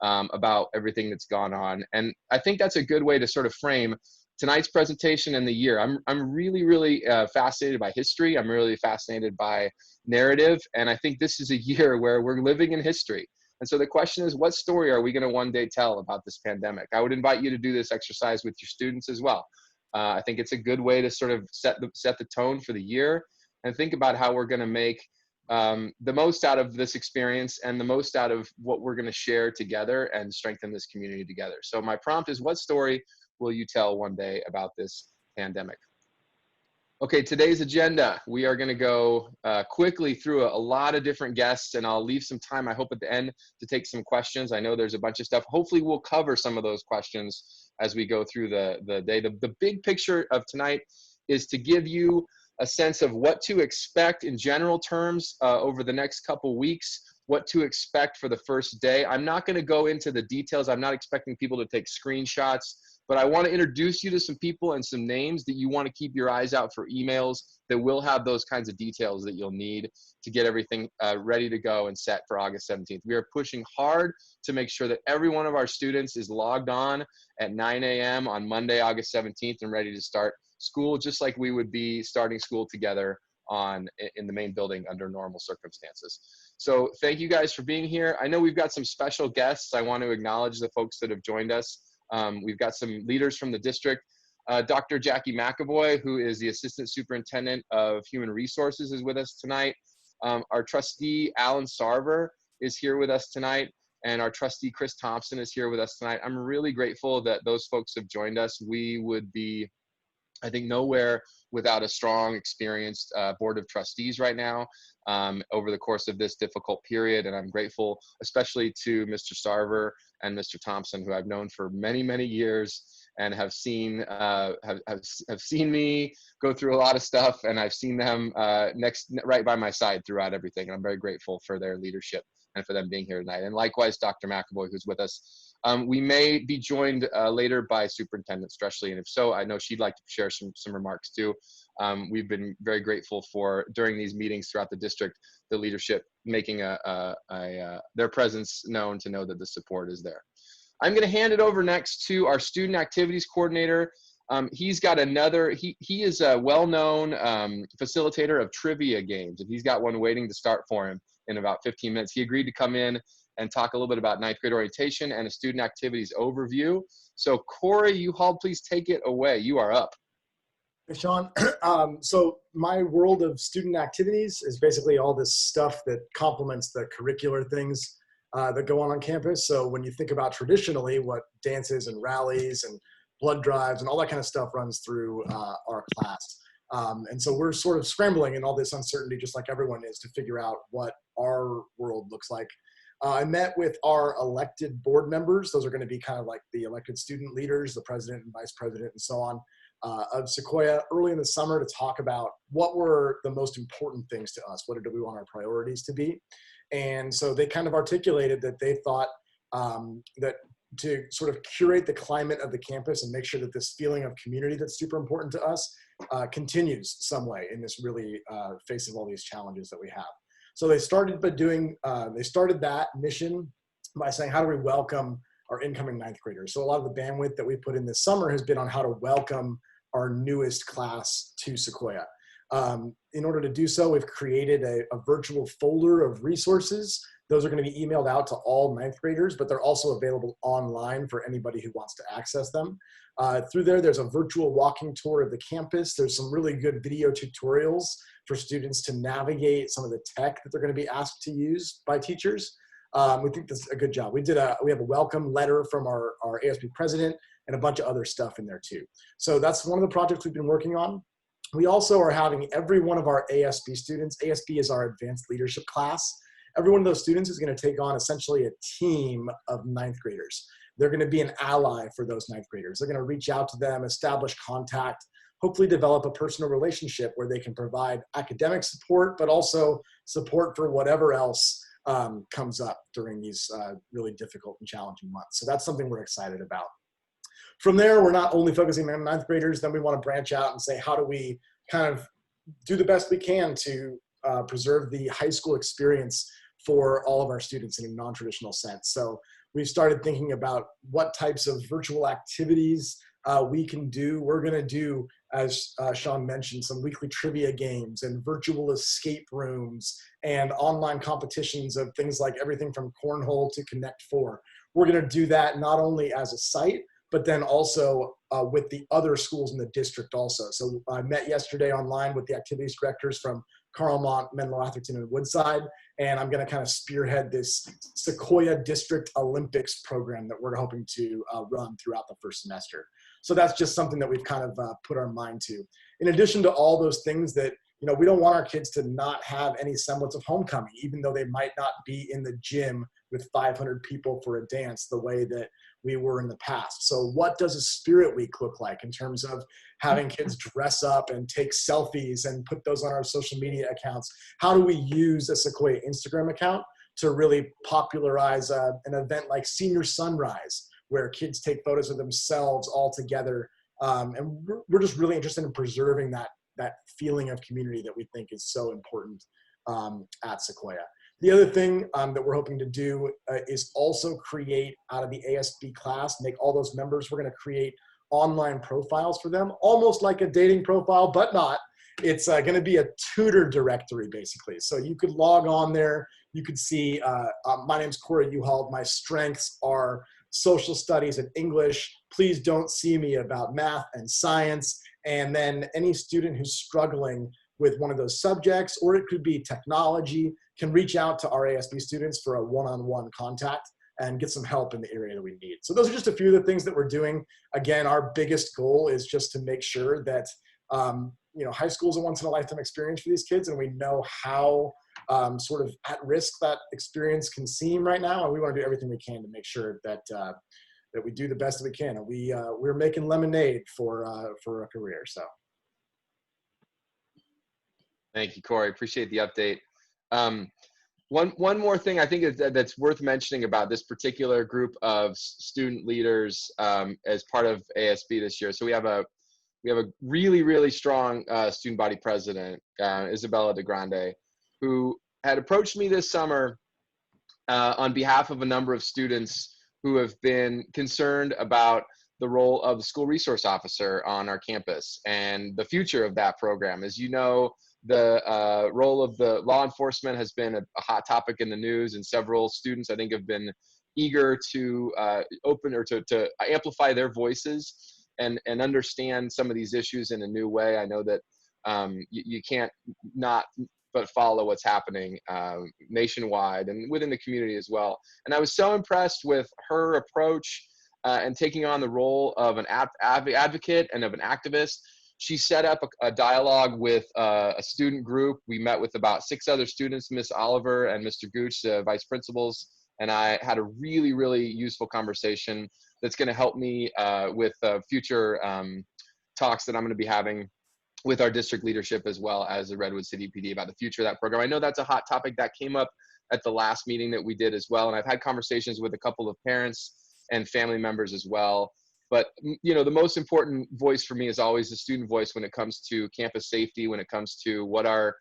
about everything that's gone on. And I think that's a good way to sort of frame tonight's presentation and the year. I'm really fascinated by history. I'm really fascinated by narrative. And I think this is a year where we're living in history. And so the question is, what story are we going to one day tell about this pandemic? I would invite you to do this exercise with your students as well. I think it's a good way to sort of set the tone for the year and think about how we're going to make the most out of this experience and the most out of what we're going to share together and strengthen this community together. So my prompt is, what story will you tell one day about this pandemic? Okay, today's agenda, we are going to go quickly through a lot of different guests, and I'll leave some time, I hope, at the end to take some questions. I know there's a bunch of stuff. Hopefully we'll cover some of those questions as we go through the day. The big picture of tonight is to give you a sense of what to expect in general terms over the next couple weeks, what to expect for the first day. I'm not going to go into the details. I'm not expecting people to take screenshots, but I want to introduce you to some people and some names that you want to keep your eyes out for emails that will have those kinds of details that you'll need to get everything ready to go and set for August 17th. We are pushing hard to make sure that every one of our students is logged on at 9 a.m. on Monday, August 17th, and ready to start school, just like we would be starting school together in the main building under normal circumstances. So thank you guys for being here. I know we've got some special guests. I want to acknowledge the folks that have joined us. We've got some leaders from the district. Dr. Jackie McAvoy, who is the Assistant Superintendent of Human Resources, is with us tonight. Our trustee, Alan Sarver, is here with us tonight. And our trustee, Chris Thompson, is here with us tonight. I'm really grateful that those folks have joined us. We would be, I think, nowhere without a strong, experienced board of trustees right now over the course of this difficult period. And I'm grateful especially to Mr. Sarver and Mr. Thompson, who I've known for many years and have seen me go through a lot of stuff, and I've seen them right by my side throughout everything. And I'm very grateful for their leadership and for them being here tonight. And likewise, Dr. McAvoy, who's with us. We may be joined later by Superintendent Streshley, and if so, I know she'd like to share some remarks too. We've been very grateful for, during these meetings throughout the district, the leadership making their presence known, to know that the support is there. I'm going to hand it over next to our student activities coordinator. He's got he is a well-known facilitator of trivia games, and he's got one waiting to start for him in about 15 minutes. He agreed to come in and talk a little bit about ninth grade orientation and a student activities overview. So Corey Uhalde, please take it away. You are up. Hey, Sean. So my world of student activities is basically all this stuff that complements the curricular things that go on campus. So when you think about traditionally what dances and rallies and blood drives and all that kind of stuff runs through our class. And so we're sort of scrambling in all this uncertainty, just like everyone is, to figure out what our world looks like. I met with our elected board members. Those are going to be kind of like the elected student leaders, the president and vice president and so on, of Sequoia early in the summer to talk about what were the most important things to us. What do we want our priorities to be? And so they kind of articulated that they thought that to sort of curate the climate of the campus and make sure that this feeling of community that's super important to us continues some way in this really face of all these challenges that we have. So they started that mission by saying, how do we welcome our incoming ninth graders? So a lot of the bandwidth that we put in this summer has been on how to welcome our newest class to Sequoia. In order to do so, we've created a virtual folder of resources. Those are going to be emailed out to all ninth graders, but they're also available online for anybody who wants to access them. Through there's a virtual walking tour of the campus. There's some really good video tutorials for students to navigate some of the tech that they're going to be asked to use by teachers. We think that's a good job. We have a welcome letter from our ASB president and a bunch of other stuff in there too. So that's one of the projects we've been working on. We also are having every one of our ASB students, ASB is our advanced leadership class. Every one of those students is going to take on essentially a team of ninth graders. They're going to be an ally for those ninth graders. They're going to reach out to them, establish contact, hopefully develop a personal relationship where they can provide academic support, but also support for whatever else comes up during these really difficult and challenging months. So that's something we're excited about. From there, we're not only focusing on ninth graders, then we want to branch out and say, how do we kind of do the best we can to preserve the high school experience for all of our students in a non-traditional sense. So we've started thinking about what types of virtual activities we can do. We're going to do, as Sean mentioned, some weekly trivia games and virtual escape rooms and online competitions of things like everything from cornhole to Connect Four. We're going to do that not only as a site, but then also with the other schools in the district also. So I met yesterday online with the activities directors from Carlmont, Menlo Atherton, and Woodside, and I'm going to kind of spearhead this Sequoia District Olympics program that we're hoping to run throughout the first semester. So that's just something that we've kind of put our mind to. In addition to all those things that, you know, we don't want our kids to not have any semblance of homecoming, even though they might not be in the gym with 500 people for a dance the way that we were in the past. So what does a spirit week look like in terms of having kids dress up and take selfies and put those on our social media accounts? How do we use a Sequoia Instagram account to really popularize an event like Senior Sunrise, where kids take photos of themselves all together? And we're just really interested in preserving that feeling of community that we think is so important at Sequoia. The other thing that we're hoping to do is also create out of the ASB class, make all those members, we're going to create online profiles for them, almost like a dating profile, but not. It's going to be a tutor directory, basically. So you could log on there. You could see, my name's Corey Uhalde. My strengths are social studies and English. Please don't see me about math and science. And then any student who's struggling with one of those subjects, or it could be technology, can reach out to our ASB students for a one-on-one contact and get some help in the area that we need. So those are just a few of the things that we're doing. Again, our biggest goal is just to make sure that you know, high school is a once-in-a-lifetime experience for these kids, and we know how sort of at risk that experience can seem right now, and we want to do everything we can to make sure that that we do the best that we can. And we're making lemonade for a career. So. Thank you, Corey. Appreciate the update. One more thing I think that's worth mentioning about this particular group of student leaders as part of ASB this year. So we have a really strong student body president, Isabella DeGrande, who had approached me this summer on behalf of a number of students who have been concerned about the role of the school resource officer on our campus and the future of that program. As you know, the role of the law enforcement has been a hot topic in the news, and several students, I think, have been eager to open or to amplify their voices and understand some of these issues in a new way. I know that you can't not but follow what's happening nationwide and within the community as well. And I was so impressed with her approach and taking on the role of an advocate and of an activist. She set up a dialogue with a student group. We met with about 6 other students, Miss Olliver and Mr. Gooch, the vice principals, and I had a really useful conversation that's going to help me with future talks that I'm going to be having with our district leadership as well as the Redwood City PD about the future of that program. I know that's a hot topic that came up at the last meeting that we did as well, and I've had conversations with a couple of parents and family members as well. But you know, the most important voice for me is always the student voice when it comes to campus safety, when it comes to what our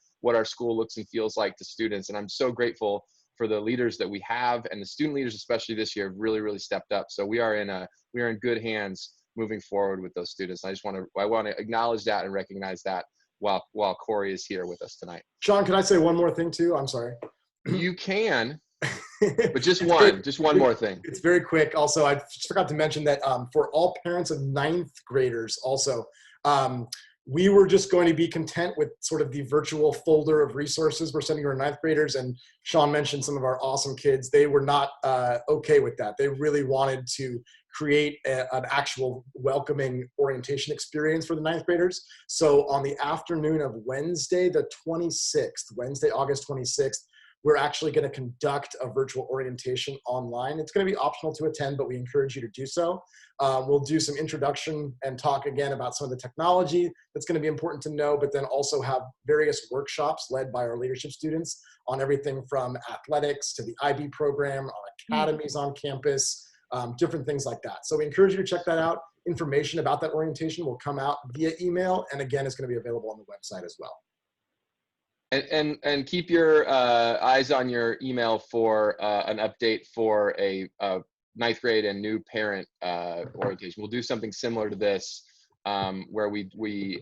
school looks and feels like to students. And I'm so grateful for the leaders that we have, and the student leaders, especially this year, have really stepped up. So we are in good hands moving forward with those students. And I want to acknowledge that and recognize that while Corey is here with us tonight. Sean, can I say one more thing too? I'm sorry. You can. But just one more thing. It's very quick. Also, I just forgot to mention that for all parents of 9th graders also, we were just going to be content with sort of the virtual folder of resources we're sending our 9th graders. And Sean mentioned some of our awesome kids. They were not okay with that. They really wanted to create an actual welcoming orientation experience for the 9th graders. So on the afternoon of Wednesday, August 26th, we're actually going to conduct a virtual orientation online. It's going to be optional to attend, but we encourage you to do so. We'll do some introduction and talk again about some of the technology that's going to be important to know, but then also have various workshops led by our leadership students on everything from athletics to the IB program, on academies on campus, different things like that. So we encourage you to check that out. Information about that orientation will come out via email, and again, it's going to be available on the website as well. And keep your eyes on your email for an update for a ninth grade and new parent orientation. We'll do something similar to this, where we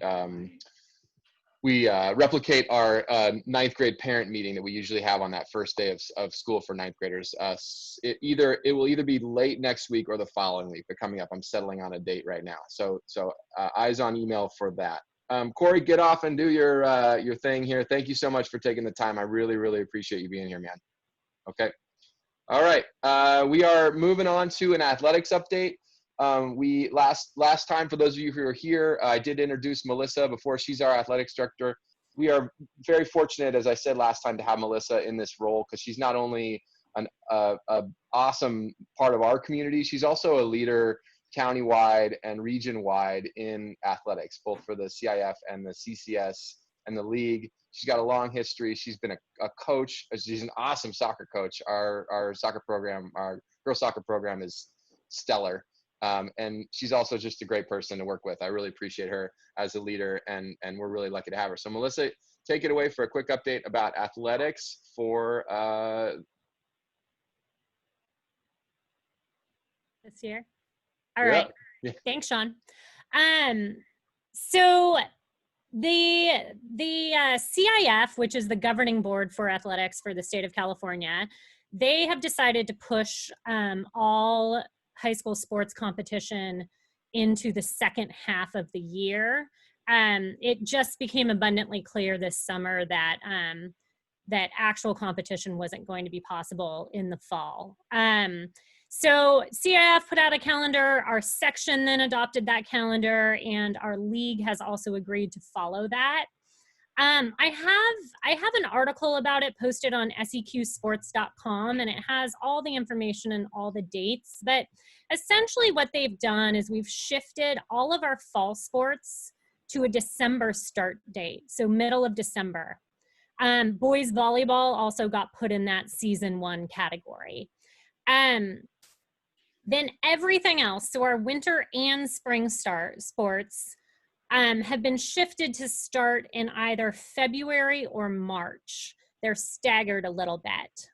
replicate our ninth grade parent meeting that we usually have on that first day of school for ninth graders. It will either be late next week or the following week, but coming up. I'm settling on a date right now. So eyes on email for that. Corey, get off and do your thing here. Thank you so much for taking the time. I really, really appreciate you being here, man. Okay. All right. We are moving on to an athletics update. We last time, for those of you who are here, I did introduce Melissa before. She's our athletics director. We are very fortunate, as I said last time, to have Melissa in this role, because she's not only an awesome part of our community, she's also a leader countywide and region-wide in athletics, both for the CIF and the CCS and the league. She's got a long history. She's been a coach. She's an awesome soccer coach. Our soccer program, our girls soccer program, is stellar. And she's also just a great person to work with. I really appreciate her as a leader, and we're really lucky to have her. So Melissa, take it away for a quick update about athletics for this year. All right. Yeah. Thanks, Sean. So the CIF, which is the governing board for athletics for the state of California, they have decided to push all high school sports competition into the second half of the year. It just became abundantly clear this summer that that actual competition wasn't going to be possible in the fall. So CIF put out a calendar, our section then adopted that calendar, and our league has also agreed to follow that. I have an article about it posted on seqsports.com, and it has all the information and all the dates. But essentially what they've done is we've shifted all of our fall sports to a December start date, so middle of December. Boys volleyball also got put in that season 1 category. Then everything else, so our winter and spring sports, have been shifted to start in either February or March. They're staggered a little bit.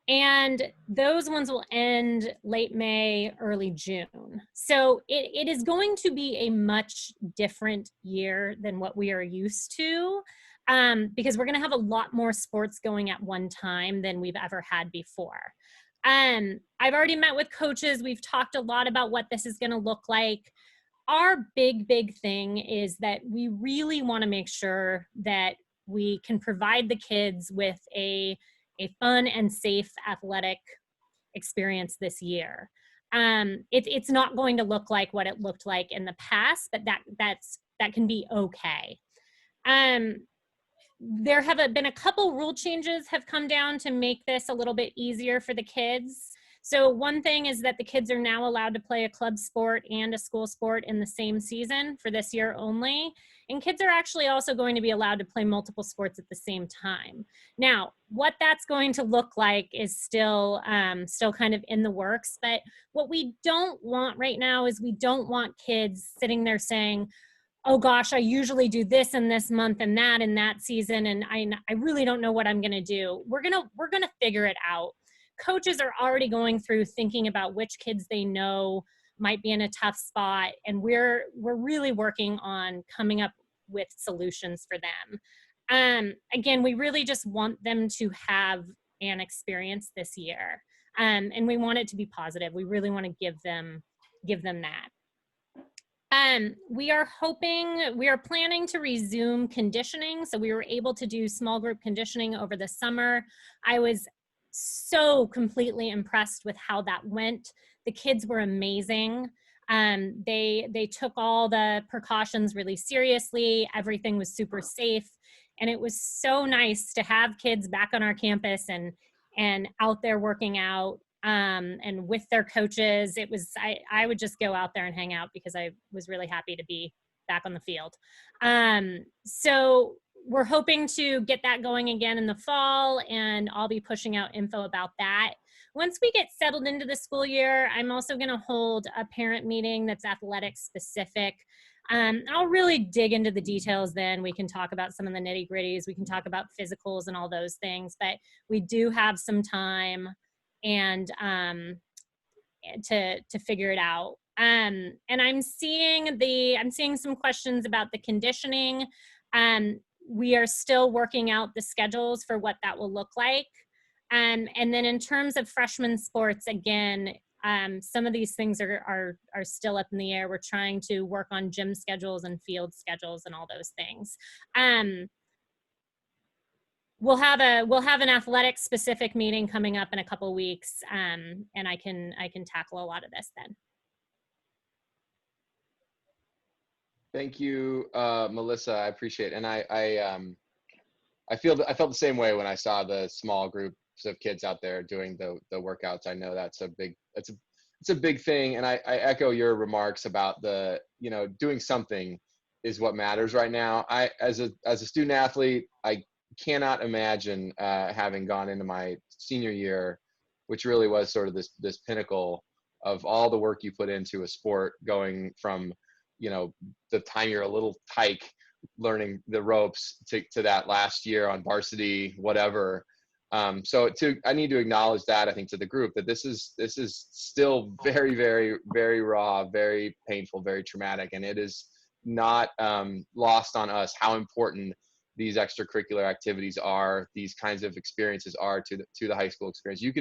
And those ones will end late May, early June. So it is going to be a much different year than what we are used to, because we're going to have a lot more sports going at one time than we've ever had before. I've already met with coaches. We've talked a lot about what this is going to look like. Our big thing is that we really want to make sure that we can provide the kids with a fun and safe athletic experience this year. It's not going to look like what it looked like in the past, but that can be okay. There have been a couple rule changes have come down to make this a little bit easier for the kids. So one thing is that the kids are now allowed to play a club sport and a school sport in the same season for this year only. And kids are actually also going to be allowed to play multiple sports at the same time. Now, what that's going to look like is still kind of in the works. But what we don't want right now is we don't want kids sitting there saying, oh gosh, I usually do this in this month and that in that season, and I really don't know what I'm gonna do. We're gonna figure it out. Coaches are already going through thinking about which kids they know might be in a tough spot, and we're really working on coming up with solutions for them. Again, we really just want them to have an experience this year, and we want it to be positive. We really want to give them that. We are planning to resume conditioning. So we were able to do small group conditioning over the summer. I was so completely impressed with how that went. The kids were amazing. They took all the precautions really seriously. Everything was super safe. And it was so nice to have kids back on our campus and out there working out. And with their coaches. It was, I would just go out there and hang out because I was really happy to be back on the field. So we're hoping to get that going again in the fall, and I'll be pushing out info about that. Once we get settled into the school year, I'm also going to hold a parent meeting that's athletics specific. I'll really dig into the details then. We can talk about some of the nitty gritties. We can talk about physicals and all those things, but we do have some time and to figure it out. And I'm seeing some questions about the conditioning. We are still working out the schedules for what that will look like. And then in terms of freshman sports, again, some of these things are still up in the air. We're trying to work on gym schedules and field schedules and all those things. We'll have an athletics specific meeting coming up in a couple weeks, and I can tackle a lot of this then. Thank you, Melissa. I appreciate it. And I felt the same way when I saw the small groups of kids out there doing the workouts. I know that's a big thing. And I echo your remarks about doing something is what matters right now. As a student athlete, I cannot imagine having gone into my senior year, which really was sort of this pinnacle of all the work you put into a sport, going from the time you're a little tyke learning the ropes to that last year on varsity, whatever. So I need to acknowledge that, I think, to the group, that this is still very, very, very raw, very painful, very traumatic. And it is not lost on us how important these extracurricular activities are, these kinds of experiences are to the high school experience. You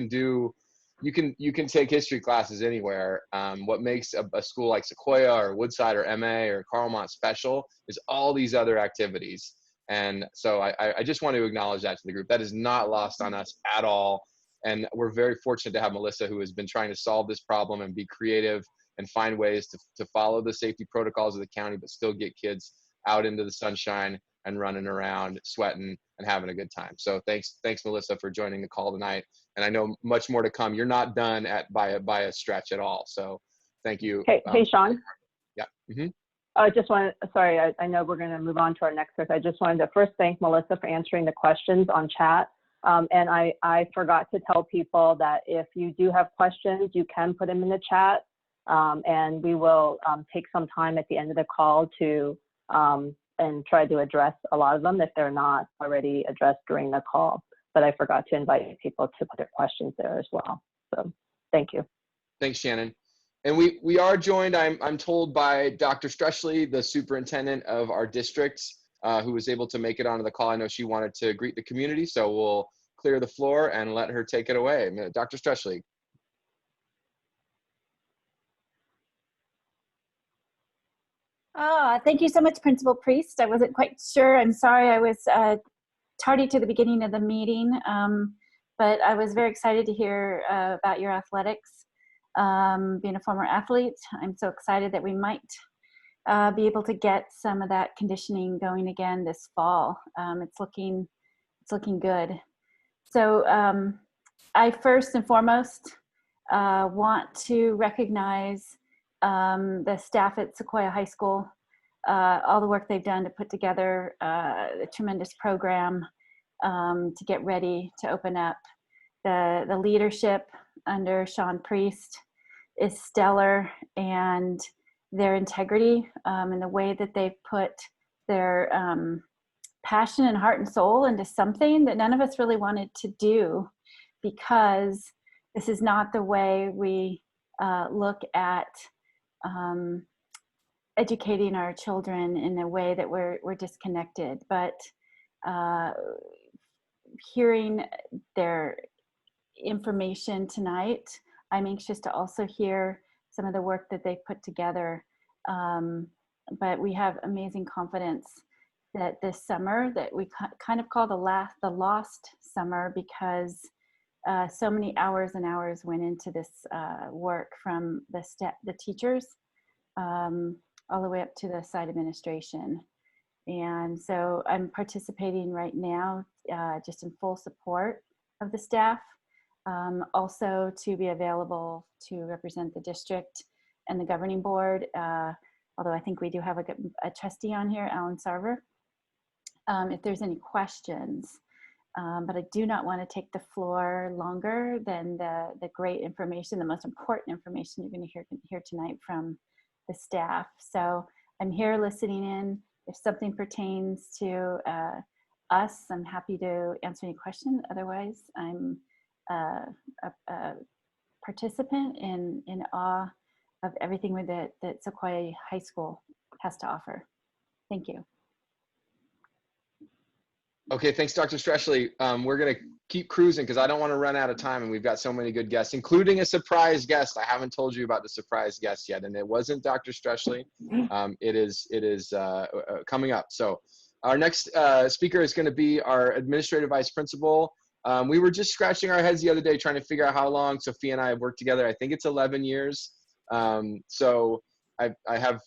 can take history classes anywhere. What makes a school like Sequoia or Woodside or MA or Carlmont special is all these other activities. And so I just want to acknowledge that to the group. That is not lost on us at all. And we're very fortunate to have Melissa, who has been trying to solve this problem and be creative and find ways to follow the safety protocols of the county, but still get kids out into the sunshine and running around, sweating, and having a good time. So thanks, Melissa, for joining the call tonight. And I know much more to come. You're not done by a stretch at all. So thank you. Hey, Sean. Yeah. Mm-hmm. I know we're going to move on to our next person. I just wanted to first thank Melissa for answering the questions on chat. And I forgot to tell people that if you do have questions, you can put them in the chat. And we will take some time at the end of the call to and try to address a lot of them if they're not already addressed during the call. But I forgot to invite people to put their questions there as well. So thank you. Thanks, Shannon. And we are joined, I'm told, by Dr. Streschley, the superintendent of our district, who was able to make it onto the call. I know she wanted to greet the community, so we'll clear the floor and let her take it away. Dr. Streschley. Thank you so much, Principal Priest. I wasn't quite sure. I'm sorry I was tardy to the beginning of the meeting, but I was very excited to hear about your athletics. Being a former athlete, I'm so excited that we might be able to get some of that conditioning going again this fall. It's looking good. So I first and foremost want to recognize the staff at Sequoia High School, all the work they've done to put together a tremendous program to get ready to open up. The leadership under Sean Priest is stellar, and their integrity and the way that they've put their passion and heart and soul into something that none of us really wanted to do, because this is not the way we look at educating our children in a way that we're disconnected. But hearing their information tonight, I'm anxious to also hear some of the work that they put together. But we have amazing confidence that this summer, that we kind of call the lost summer, because so many hours and hours went into this work from the teachers all the way up to the site administration. And so I'm participating right now just in full support of the staff, also to be available to represent the district and the governing board, although I think we do have a trustee on here, Alan Sarver, if there's any questions. But I do not want to take the floor longer than the great information, the most important information you're going to hear tonight from the staff. So I'm here listening in. If something pertains to us, I'm happy to answer any question. Otherwise, I'm a participant in awe of everything that Sequoia High School has to offer. Thank you. Okay, thanks, Dr. Streschley. We're going to keep cruising because I don't want to run out of time, and we've got so many good guests, including a surprise guest. I haven't told you about the surprise guest yet, and it wasn't Dr. Streschley. It is coming up. So our next speaker is going to be our administrative vice principal. We were just scratching our heads the other day trying to figure out how long Sophia and I have worked together. I think it's 11 years. So I have,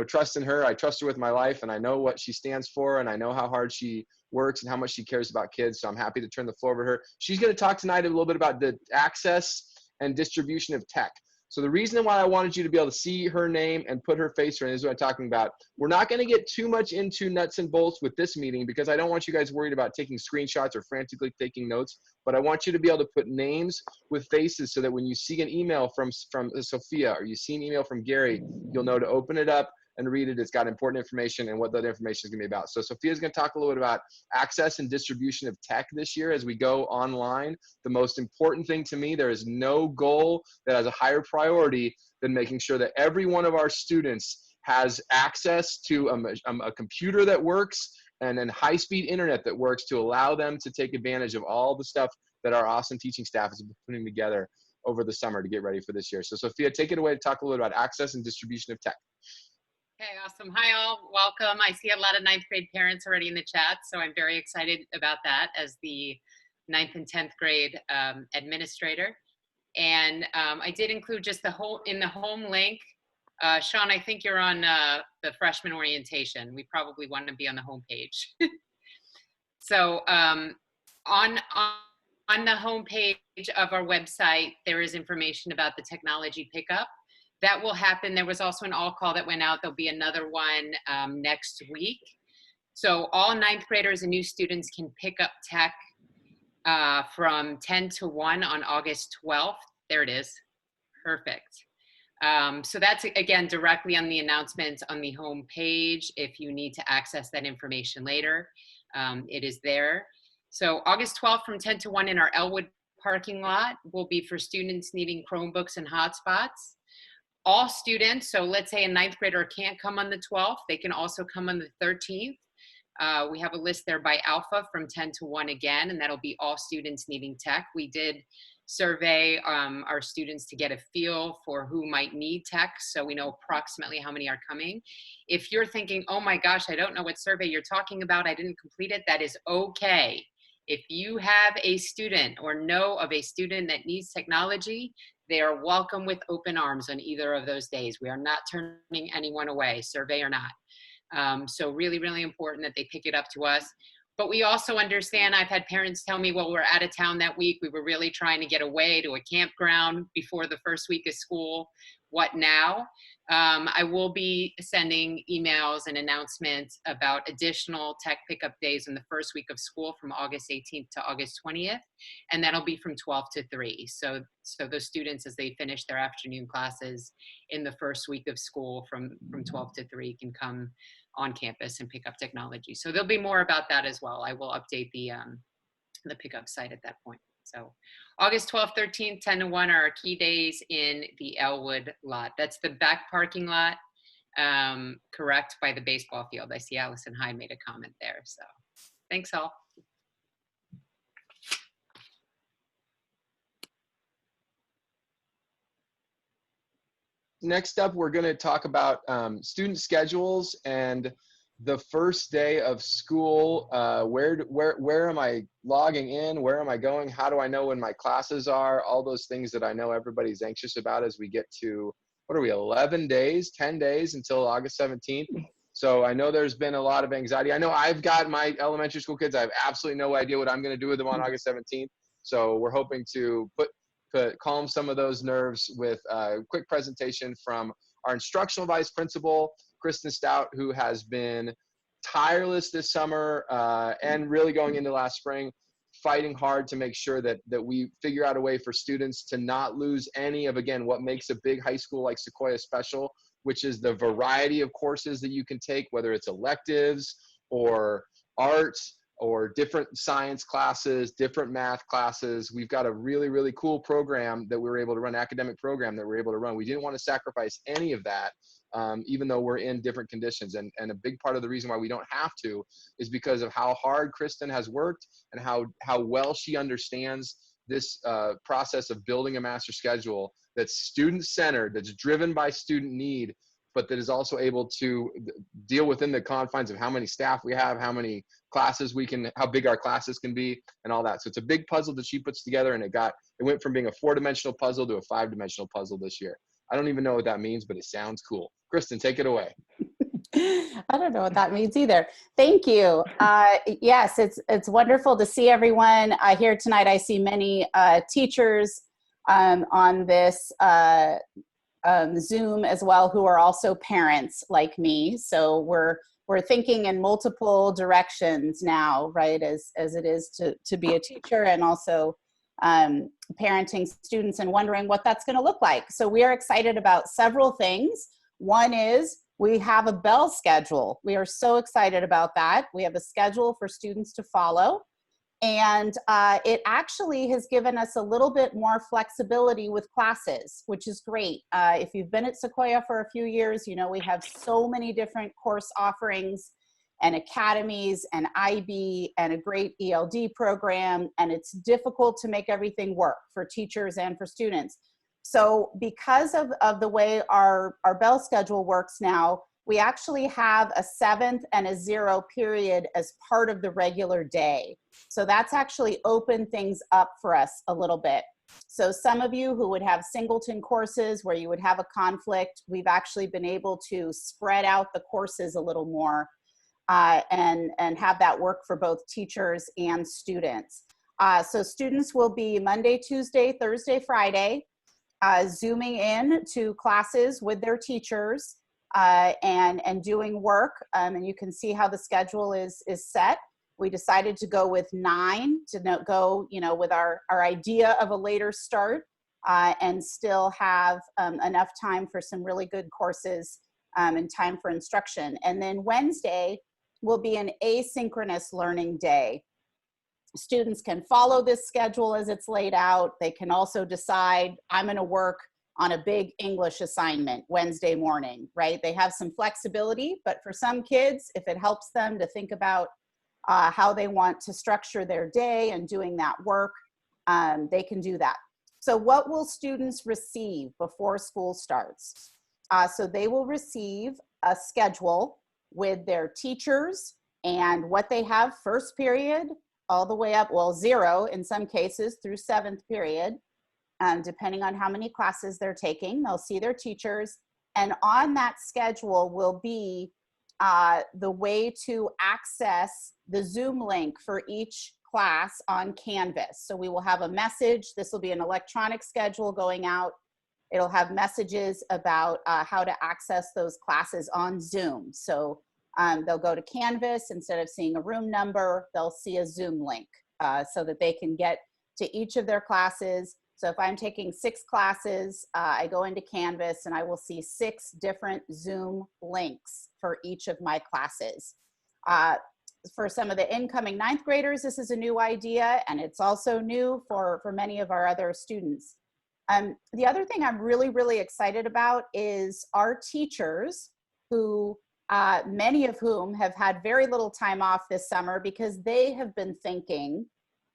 trust in her. I trust her with my life, and I know what she stands for, and I know how hard she works and how much she cares about kids. So I'm happy to turn the floor over to her. She's going to talk tonight a little bit about the access and distribution of tech. So the reason why I wanted you to be able to see her name and put her face around is what I'm talking about. We're not going to get too much into nuts and bolts with this meeting because I don't want you guys worried about taking screenshots or frantically taking notes, but I want you to be able to put names with faces so that when you see an email from Sophia or you see an email from Gary, you'll know to open it up and read it. It's got important information and what that information is going to be about. So Sophia's going to talk a little bit about access and distribution of tech this year as we go online. The most important thing to me, there is no goal that has a higher priority than making sure that every one of our students has access to a computer that works and then high-speed internet that works to allow them to take advantage of all the stuff that our awesome teaching staff has been putting together over the summer to get ready for this year. So Sophia, take it away to talk a little bit about access and distribution of tech. Okay, awesome. Hi all, welcome. I see a lot of 9th grade parents already in the chat, so I'm very excited about that as the 9th and 10th grade administrator. And I did include just in the home link. Sean, I think you're on the freshman orientation. We probably want to be on the home page. So on the home page of our website, there is information about the technology pickup. That will happen. There was also an all call that went out. There'll be another one next week. So all 9th graders and new students can pick up tech from 10 to 1 on August 12th. There it is. Perfect. So that's, again, directly on the announcements on the home page. If you need to access that information later, it is there. So August 12th from 10 to 1 in our Elwood parking lot will be for students needing Chromebooks and hotspots. All students, so let's say a 9th grader can't come on the 12th, they can also come on the 13th. We have a list there by Alpha from 10 to 1 again, and that'll be all students needing tech. We did survey our students to get a feel for who might need tech, so we know approximately how many are coming. If you're thinking, oh my gosh, I don't know what survey you're talking about, I didn't complete it, that is okay. If you have a student or know of a student that needs technology, they are welcome with open arms on either of those days. We are not turning anyone away, survey or not. So really, really important that they pick it up to us. But we also understand, I've had parents tell me, well, we're out of town that week. We were really trying to get away to a campground before the first week of school. What now? I will be sending emails and announcements about additional tech pickup days in the first week of school from August 18th to August 20th. And that'll be from 12 to 3. So those students, as they finish their afternoon classes in the first week of school from 12 to 3 can come on campus and pick up technology. So there'll be more about that as well. I will update the pickup site at that point. So August 12th, 13th, 10 to 1 are our key days in the Elwood lot. That's the back parking lot, correct, by the baseball field. I see Allison Hyde made a comment there. So thanks all. Next up, we're going to talk about student schedules and the first day of school. Where am I logging in? Where am I going? How do I know when my classes are? All those things that I know everybody's anxious about as we get to, what are we, 11 days, 10 days until August 17th. So I know there's been a lot of anxiety. I know I've got my elementary school kids. I have absolutely no idea what I'm going to do with them on August 17th. So we're hoping to calm some of those nerves with a quick presentation from our instructional vice principal, Kristin Stout, who has been tireless this summer and really going into last spring, fighting hard to make sure that we figure out a way for students to not lose any of, again, what makes a big high school like Sequoia special, which is the variety of courses that you can take, whether it's electives or arts or different science classes, different math classes. We've got a really, really cool program that we were able to run, academic program that we're able to run. We didn't want to sacrifice any of that, even though we're in different conditions. And a big part of the reason why we don't have to is because of how hard Kristin has worked and how well she understands this process of building a master schedule that's student-centered, that's driven by student need, but that is also able to deal within the confines of how many staff we have, how many classes we can, how big our classes can be, and all that. So it's a big puzzle that she puts together, and it went from being a 4-dimensional puzzle to a 5-dimensional puzzle this year. I don't even know what that means, but it sounds cool. Kristin, take it away. I don't know what that means either. Thank you. Yes, it's wonderful to see everyone here tonight. I see many teachers on this Zoom as well, who are also parents like me. So we're thinking in multiple directions now, right? As it is to be a teacher, and also parenting students and wondering what that's going to look like. So we are excited about several things. One is we have a bell schedule. We are so excited about that. We have a schedule for students to follow. And it actually has given us a little bit more flexibility with classes, which is great. If you've been at Sequoia for a few years, you know we have so many different course offerings and academies and IB and a great ELD program, and it's difficult to make everything work for teachers and for students. So because of the way our bell schedule works now, we actually have a 7th and a 0 period as part of the regular day. So that's actually opened things up for us a little bit. So some of you who would have singleton courses where you would have a conflict, we've actually been able to spread out the courses a little more and have that work for both teachers and students. So students will be Monday, Tuesday, Thursday, Friday, Zooming in to classes with their teachers and doing work. And you can see how the schedule is set. We decided to go with 9 to go, with our idea of a later start and still have enough time for some really good courses and time for instruction. And then Wednesday will be an asynchronous learning day. Students can follow this schedule as it's laid out. They can also decide, I'm going to work on a big English assignment Wednesday morning, right? They have some flexibility, but for some kids, if it helps them to think about how they want to structure their day and doing that work, they can do that. So what will students receive before school starts? So they will receive a schedule with their teachers and what they have first period all the way up, 0 in some cases through 7th period. Depending on how many classes they're taking, they'll see their teachers. And on that schedule will be the way to access the Zoom link for each class on Canvas. So we will have a message. This will be an electronic schedule going out. It'll have messages about how to access those classes on Zoom. So they'll go to Canvas. Instead of seeing a room number, they'll see a Zoom link so that they can get to each of their classes. So if I'm taking 6 classes, I go into Canvas and I will see 6 different Zoom links for each of my classes. For some of the incoming 9th graders, this is a new idea, and it's also new for many of our other students. The other thing I'm really, really excited about is our teachers, who many of whom have had very little time off this summer because they have been thinking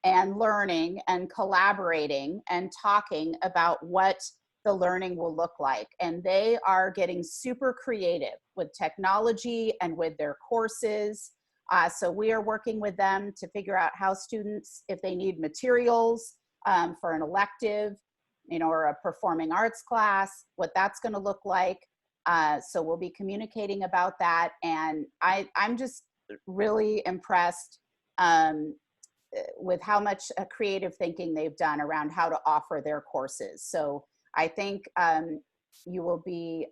and learning and collaborating and talking about what the learning will look like. And they are getting super creative with technology and with their courses. So we are working with them to figure out how students, if they need materials for an elective, or a performing arts class, what that's gonna look like. So we'll be communicating about that. And I'm just really impressed with how much creative thinking they've done around how to offer their courses. So I think you will be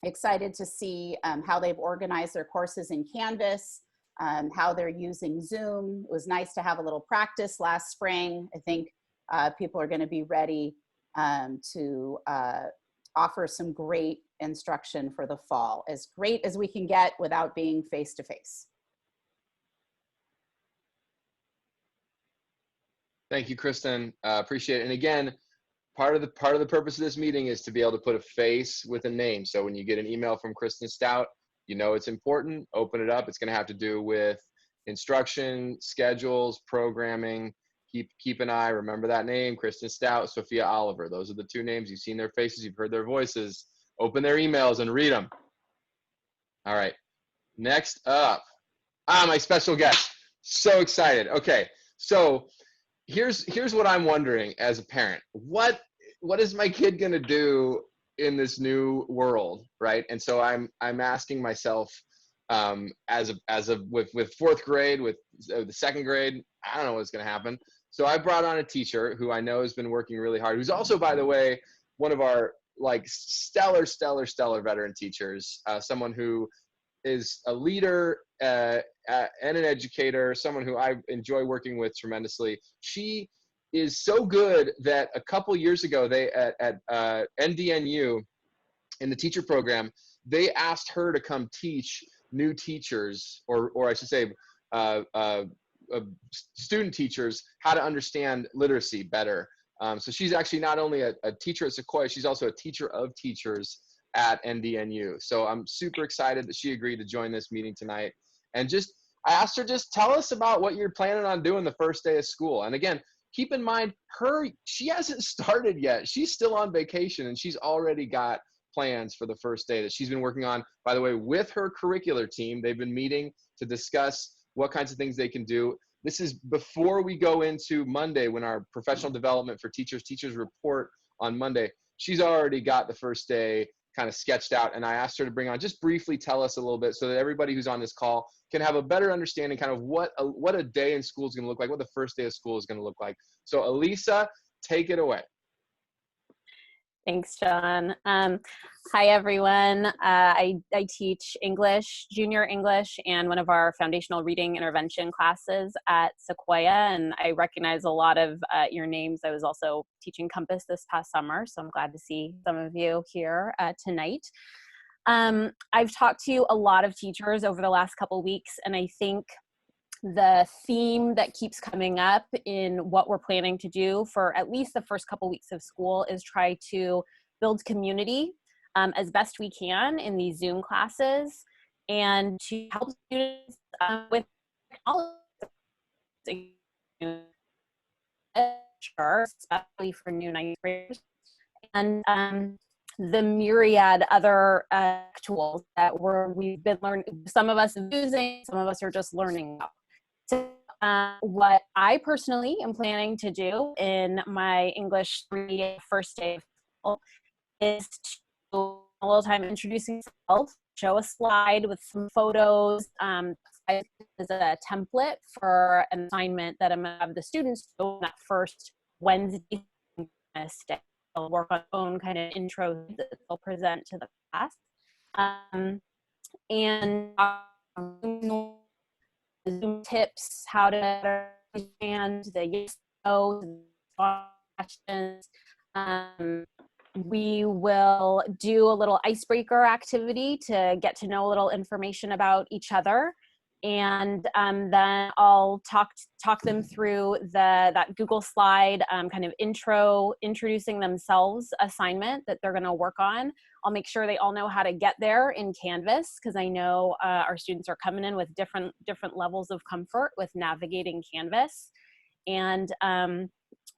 excited to see how they've organized their courses in Canvas, how they're using Zoom. It was nice to have a little practice last spring. I think people are going to be ready to offer some great instruction for the fall, as great as we can get without being face-to-face. Thank you, Kristin. Appreciate it. And again, part of the purpose of this meeting is to be able to put a face with a name. So when you get an email from Kristin Stout, you know it's important. Open it up. It's going to have to do with instruction, schedules, programming. Keep an eye. Remember that name, Kristin Stout, Sophia Olliver. Those are the two names. You've seen their faces. You've heard their voices. Open their emails and read them. All right. Next up, my special guest. So excited. Okay, so here's what I'm wondering as a parent. What is my kid gonna do in this new world, right? And so I'm asking myself, with fourth grade, with the second grade, I don't know what's gonna happen. So I brought on a teacher who I know has been working really hard, who's also, by the way, one of our like stellar veteran teachers, someone who is a leader and an educator, someone who I enjoy working with tremendously. She is so good that a couple years ago, they at NDNU in the teacher program, they asked her to come teach new teachers, or I should say, student teachers, how to understand literacy better. So she's actually not only a teacher at Sequoia, she's also a teacher of teachers at NDNU. So I'm super excited that she agreed to join this meeting tonight. And I asked her, just tell us about what you're planning on doing the first day of school. And again, keep in mind, she hasn't started yet. She's still on vacation, and she's already got plans for the first day that she's been working on, by the way, with her curricular team. They've been meeting to discuss what kinds of things they can do. This is before we go into Monday, when our professional development for teachers report on Monday. She's already got the first day kind of sketched out, and I asked her to bring on, just briefly tell us a little bit so that everybody who's on this call can have a better understanding kind of what a day in school is going to look like, what the first day of school is going to look like. So Elisa, take it away. Thanks, John. Hi, everyone. I teach English, junior English, and one of our foundational reading intervention classes at Sequoia, and I recognize a lot of your names. I was also teaching Compass this past summer, so I'm glad to see some of you here tonight. I've talked to a lot of teachers over the last couple weeks, and I think the theme that keeps coming up in what we're planning to do for at least the first couple weeks of school is try to build community as best we can in these Zoom classes, and to help students with technology, especially for new ninth graders, and the myriad other tools that we've been learning. Some of us are using, some of us are just learning about. So what I personally am planning to do in my English 3 first day of school is to spend a little time introducing myself, show a slide with some photos as a template for an assignment that I'm going to have the students do on that first Wednesday. They'll work on their own kind of intro that they'll present to the class. And Zoom tips, how to understand the yes, no, questions. We will do a little icebreaker activity to get to know a little information about each other. And then I'll talk them through that Google slide kind of introducing themselves assignment that they're going to work on. I'll make sure they all know how to get there in Canvas, because I know our students are coming in with different levels of comfort with navigating Canvas. And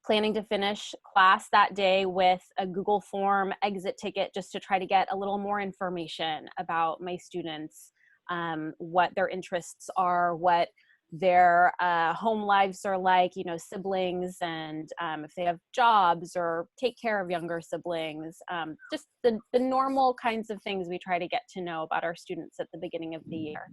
planning to finish class that day with a Google form exit ticket, just to try to get a little more information about my students, what their interests are, what their home lives are like, siblings, and if they have jobs or take care of younger siblings, just the normal kinds of things we try to get to know about our students at the beginning of the year.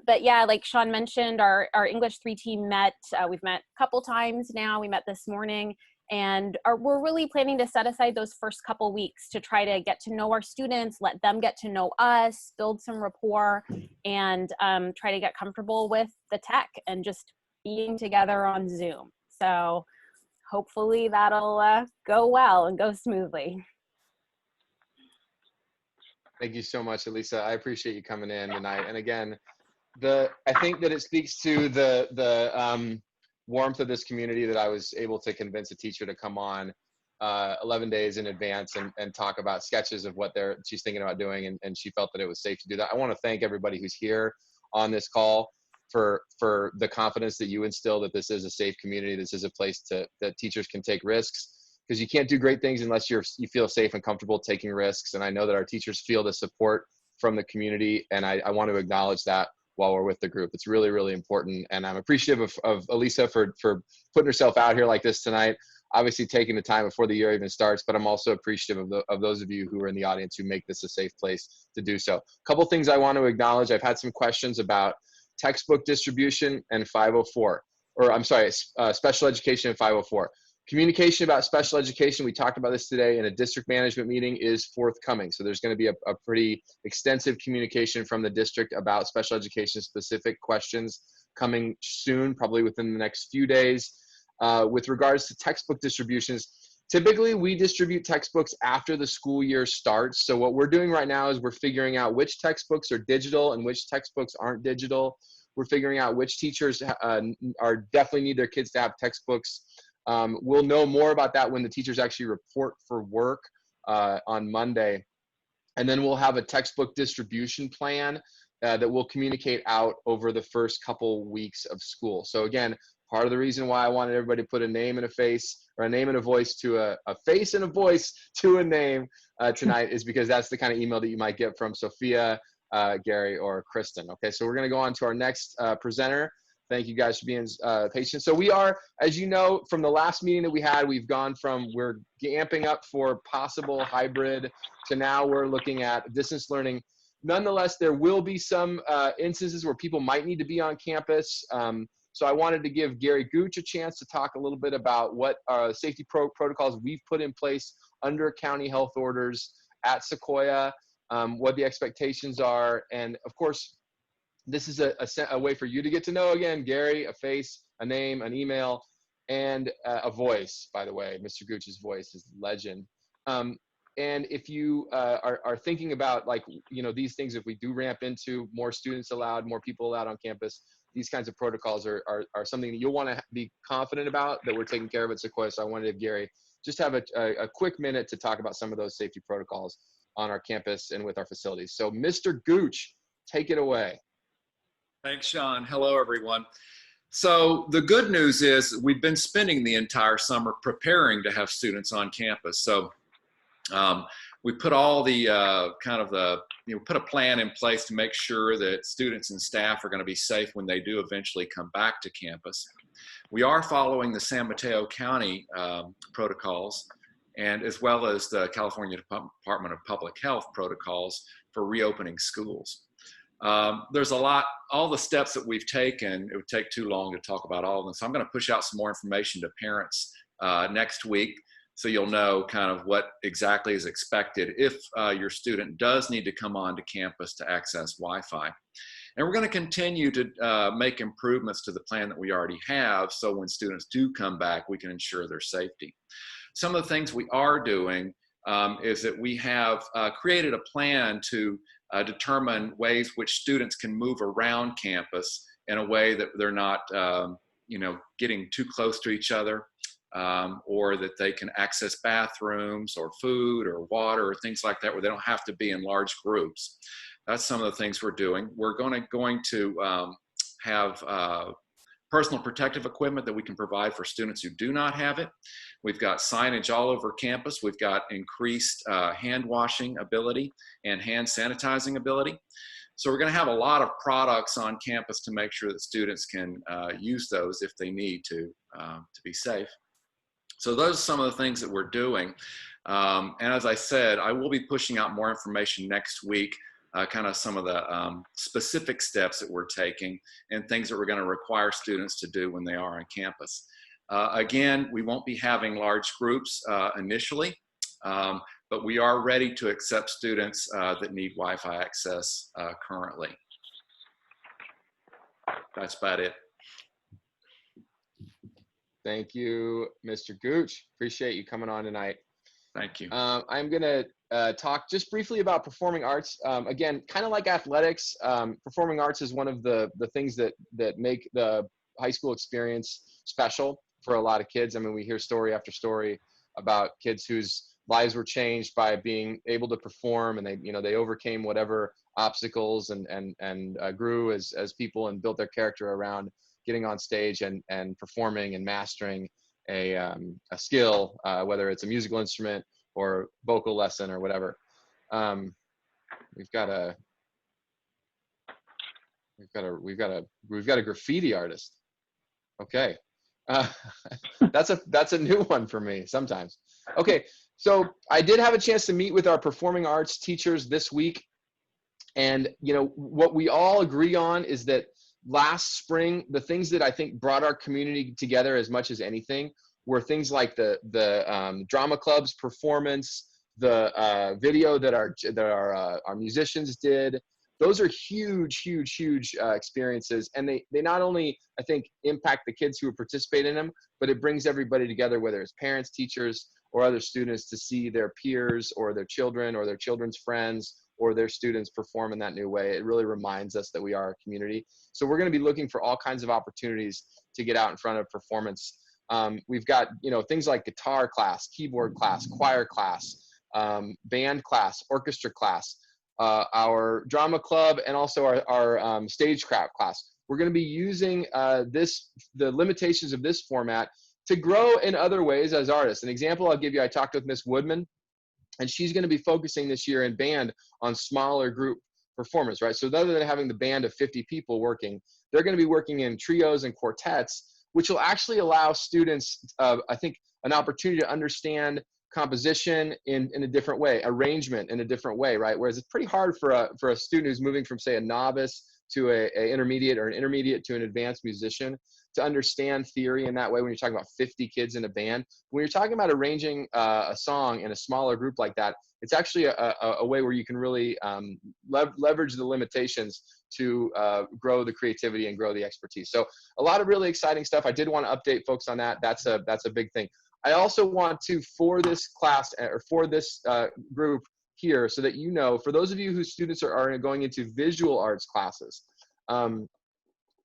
But yeah, like Sean mentioned, our English 3 team met. We've met a couple times now. We met this morning, and we're really planning to set aside those first couple weeks to try to get to know our students, let them get to know us, build some rapport, and try to get comfortable with the tech and just being together on Zoom. So hopefully that'll go well and go smoothly. Thank you so much, Elisa. I appreciate you coming in tonight. And again, I think that it speaks to the warmth of this community that I was able to convince a teacher to come on 11 days in advance and talk about sketches of what she's thinking about doing, and she felt that it was safe to do that. I want to thank everybody who's here on this call for the confidence that you instill that this is a safe community. This is a place that teachers can take risks, because you can't do great things unless you feel safe and comfortable taking risks. And I know that our teachers feel the support from the community, and I want to acknowledge that while we're with the group. It's really, really important. And I'm appreciative of Elisa for putting herself out here like this tonight, obviously taking the time before the year even starts, but I'm also appreciative of those of you who are in the audience who make this a safe place to do so. A couple things I want to acknowledge. I've had some questions about textbook distribution and 504, or I'm sorry, special education and 504. Communication about special education, we talked about this today in a district management meeting, is forthcoming. So there's going to be a pretty extensive communication from the district about special education specific questions coming soon, probably within the next few days. With regards to textbook distributions, typically we distribute textbooks after the school year starts. So what we're doing right now is we're figuring out which textbooks are digital and which textbooks aren't digital. We're figuring out which teachers definitely need their kids to have textbooks. We'll know more about that when the teachers actually report for work on Monday. And then we'll have a textbook distribution plan that we'll communicate out over the first couple weeks of school. So again, part of the reason why I wanted everybody to put a name and a face, or a name and a voice to a face and a voice to a name tonight, is because that's the kind of email that you might get from Sophia, Gary, or Kristin. Okay, so we're going to go on to our next presenter. Thank you guys for being patient. So we are, as you know, from the last meeting that we had, we've gone from, we're amping up for possible hybrid to now we're looking at distance learning. Nonetheless, there will be some instances where people might need to be on campus. So I wanted to give Gary Gooch a chance to talk a little bit about what safety protocols we've put in place under county health orders at Sequoia, what the expectations are, and of course, this is a way for you to get to know, again, Gary, a face, a name, an email, and a voice, by the way. Mr. Gooch's voice is legend. And if you are thinking about, like, you know, these things, if we do ramp into more students allowed, more people allowed on campus, these kinds of protocols are something that you'll want to be confident about that we're taking care of at Sequoia. So I wanted to have Gary just have a quick minute to talk about some of those safety protocols on our campus and with our facilities. So Mr. Gooch, take it away. Thanks, Sean. Hello, everyone. So the good news is we've been spending the entire summer preparing to have students on campus. So we put all the put a plan in place to make sure that students and staff are going to be safe when they do eventually come back to campus. We are following the San Mateo County protocols, and as well as the California Department of Public Health protocols for reopening schools. There's a lot, all the steps that we've taken, it would take too long to talk about all of them. So I'm going to push out some more information to parents next week, so you'll know kind of what exactly is expected if your student does need to come onto campus to access Wi-Fi. And we're going to continue to make improvements to the plan that we already have, so when students do come back, we can ensure their safety. Some of the things we are doing is that we have created a plan to determine ways which students can move around campus in a way that they're not, getting too close to each other, or that they can access bathrooms or food or water or things like that, where they don't have to be in large groups. That's some of the things we're doing. We're going to have personal protective equipment that we can provide for students who do not have it. We've got signage all over campus. We've got increased hand washing ability and hand sanitizing ability. So we're going to have a lot of products on campus to make sure that students can use those if they need to be safe. So those are some of the things that we're doing. And as I said, I will be pushing out more information next week, kind of some of the specific steps that we're taking and things that we're going to require students to do when they are on campus. Again, we won't be having large groups initially, but we are ready to accept students that need Wi-Fi access currently. That's about it. Thank you, Mr. Gooch. Appreciate you coming on tonight. Thank you. I'm going to talk just briefly about performing arts. Again, kind of like athletics, performing arts is one of the things that make the high school experience special for a lot of kids. I mean, we hear story after story about kids whose lives were changed by being able to perform, and they overcame whatever obstacles and grew as people and built their character around getting on stage and performing and mastering a skill, whether it's a musical instrument or vocal lesson or whatever. We've got a graffiti artist. Okay. That's a new one for me sometimes. Okay. So I did have a chance to meet with our performing arts teachers this week. And, what we all agree on is that last spring, the things that I think brought our community together as much as anything were things like the drama club's performance, the video that our musicians did. Those are huge experiences, and they not only, I think, impact the kids who participate in them, but it brings everybody together, whether it's parents, teachers, or other students, to see their peers or their children or their children's friends or their students perform in that new way. It really reminds us that we are a community. So we're going to be looking for all kinds of opportunities to get out in front of performance. We've got things like guitar class, keyboard class, choir class, band class, orchestra class, our drama club, and also our stagecraft class. We're going to be using the limitations of this format to grow in other ways as artists. An example I'll give you, I talked with Miss Woodman, and she's going to be focusing this year in band on smaller group performance, right? So rather than having the band of 50 people working, they're going to be working in trios and quartets, which will actually allow students, I think, an opportunity to understand composition in a different way, arrangement in a different way, right? Whereas it's pretty hard for a student who's moving from, say, a novice to a intermediate, or an intermediate to an advanced musician, to understand theory in that way when you're talking about 50 kids in a band. When you're talking about arranging a song in a smaller group like that, it's actually a way where you can really leverage the limitations to grow the creativity and grow the expertise. So a lot of really exciting stuff. I did want to update folks on that. That's a big thing. I also want to, for this class, or for this group here, so that for those of you whose students are going into visual arts classes,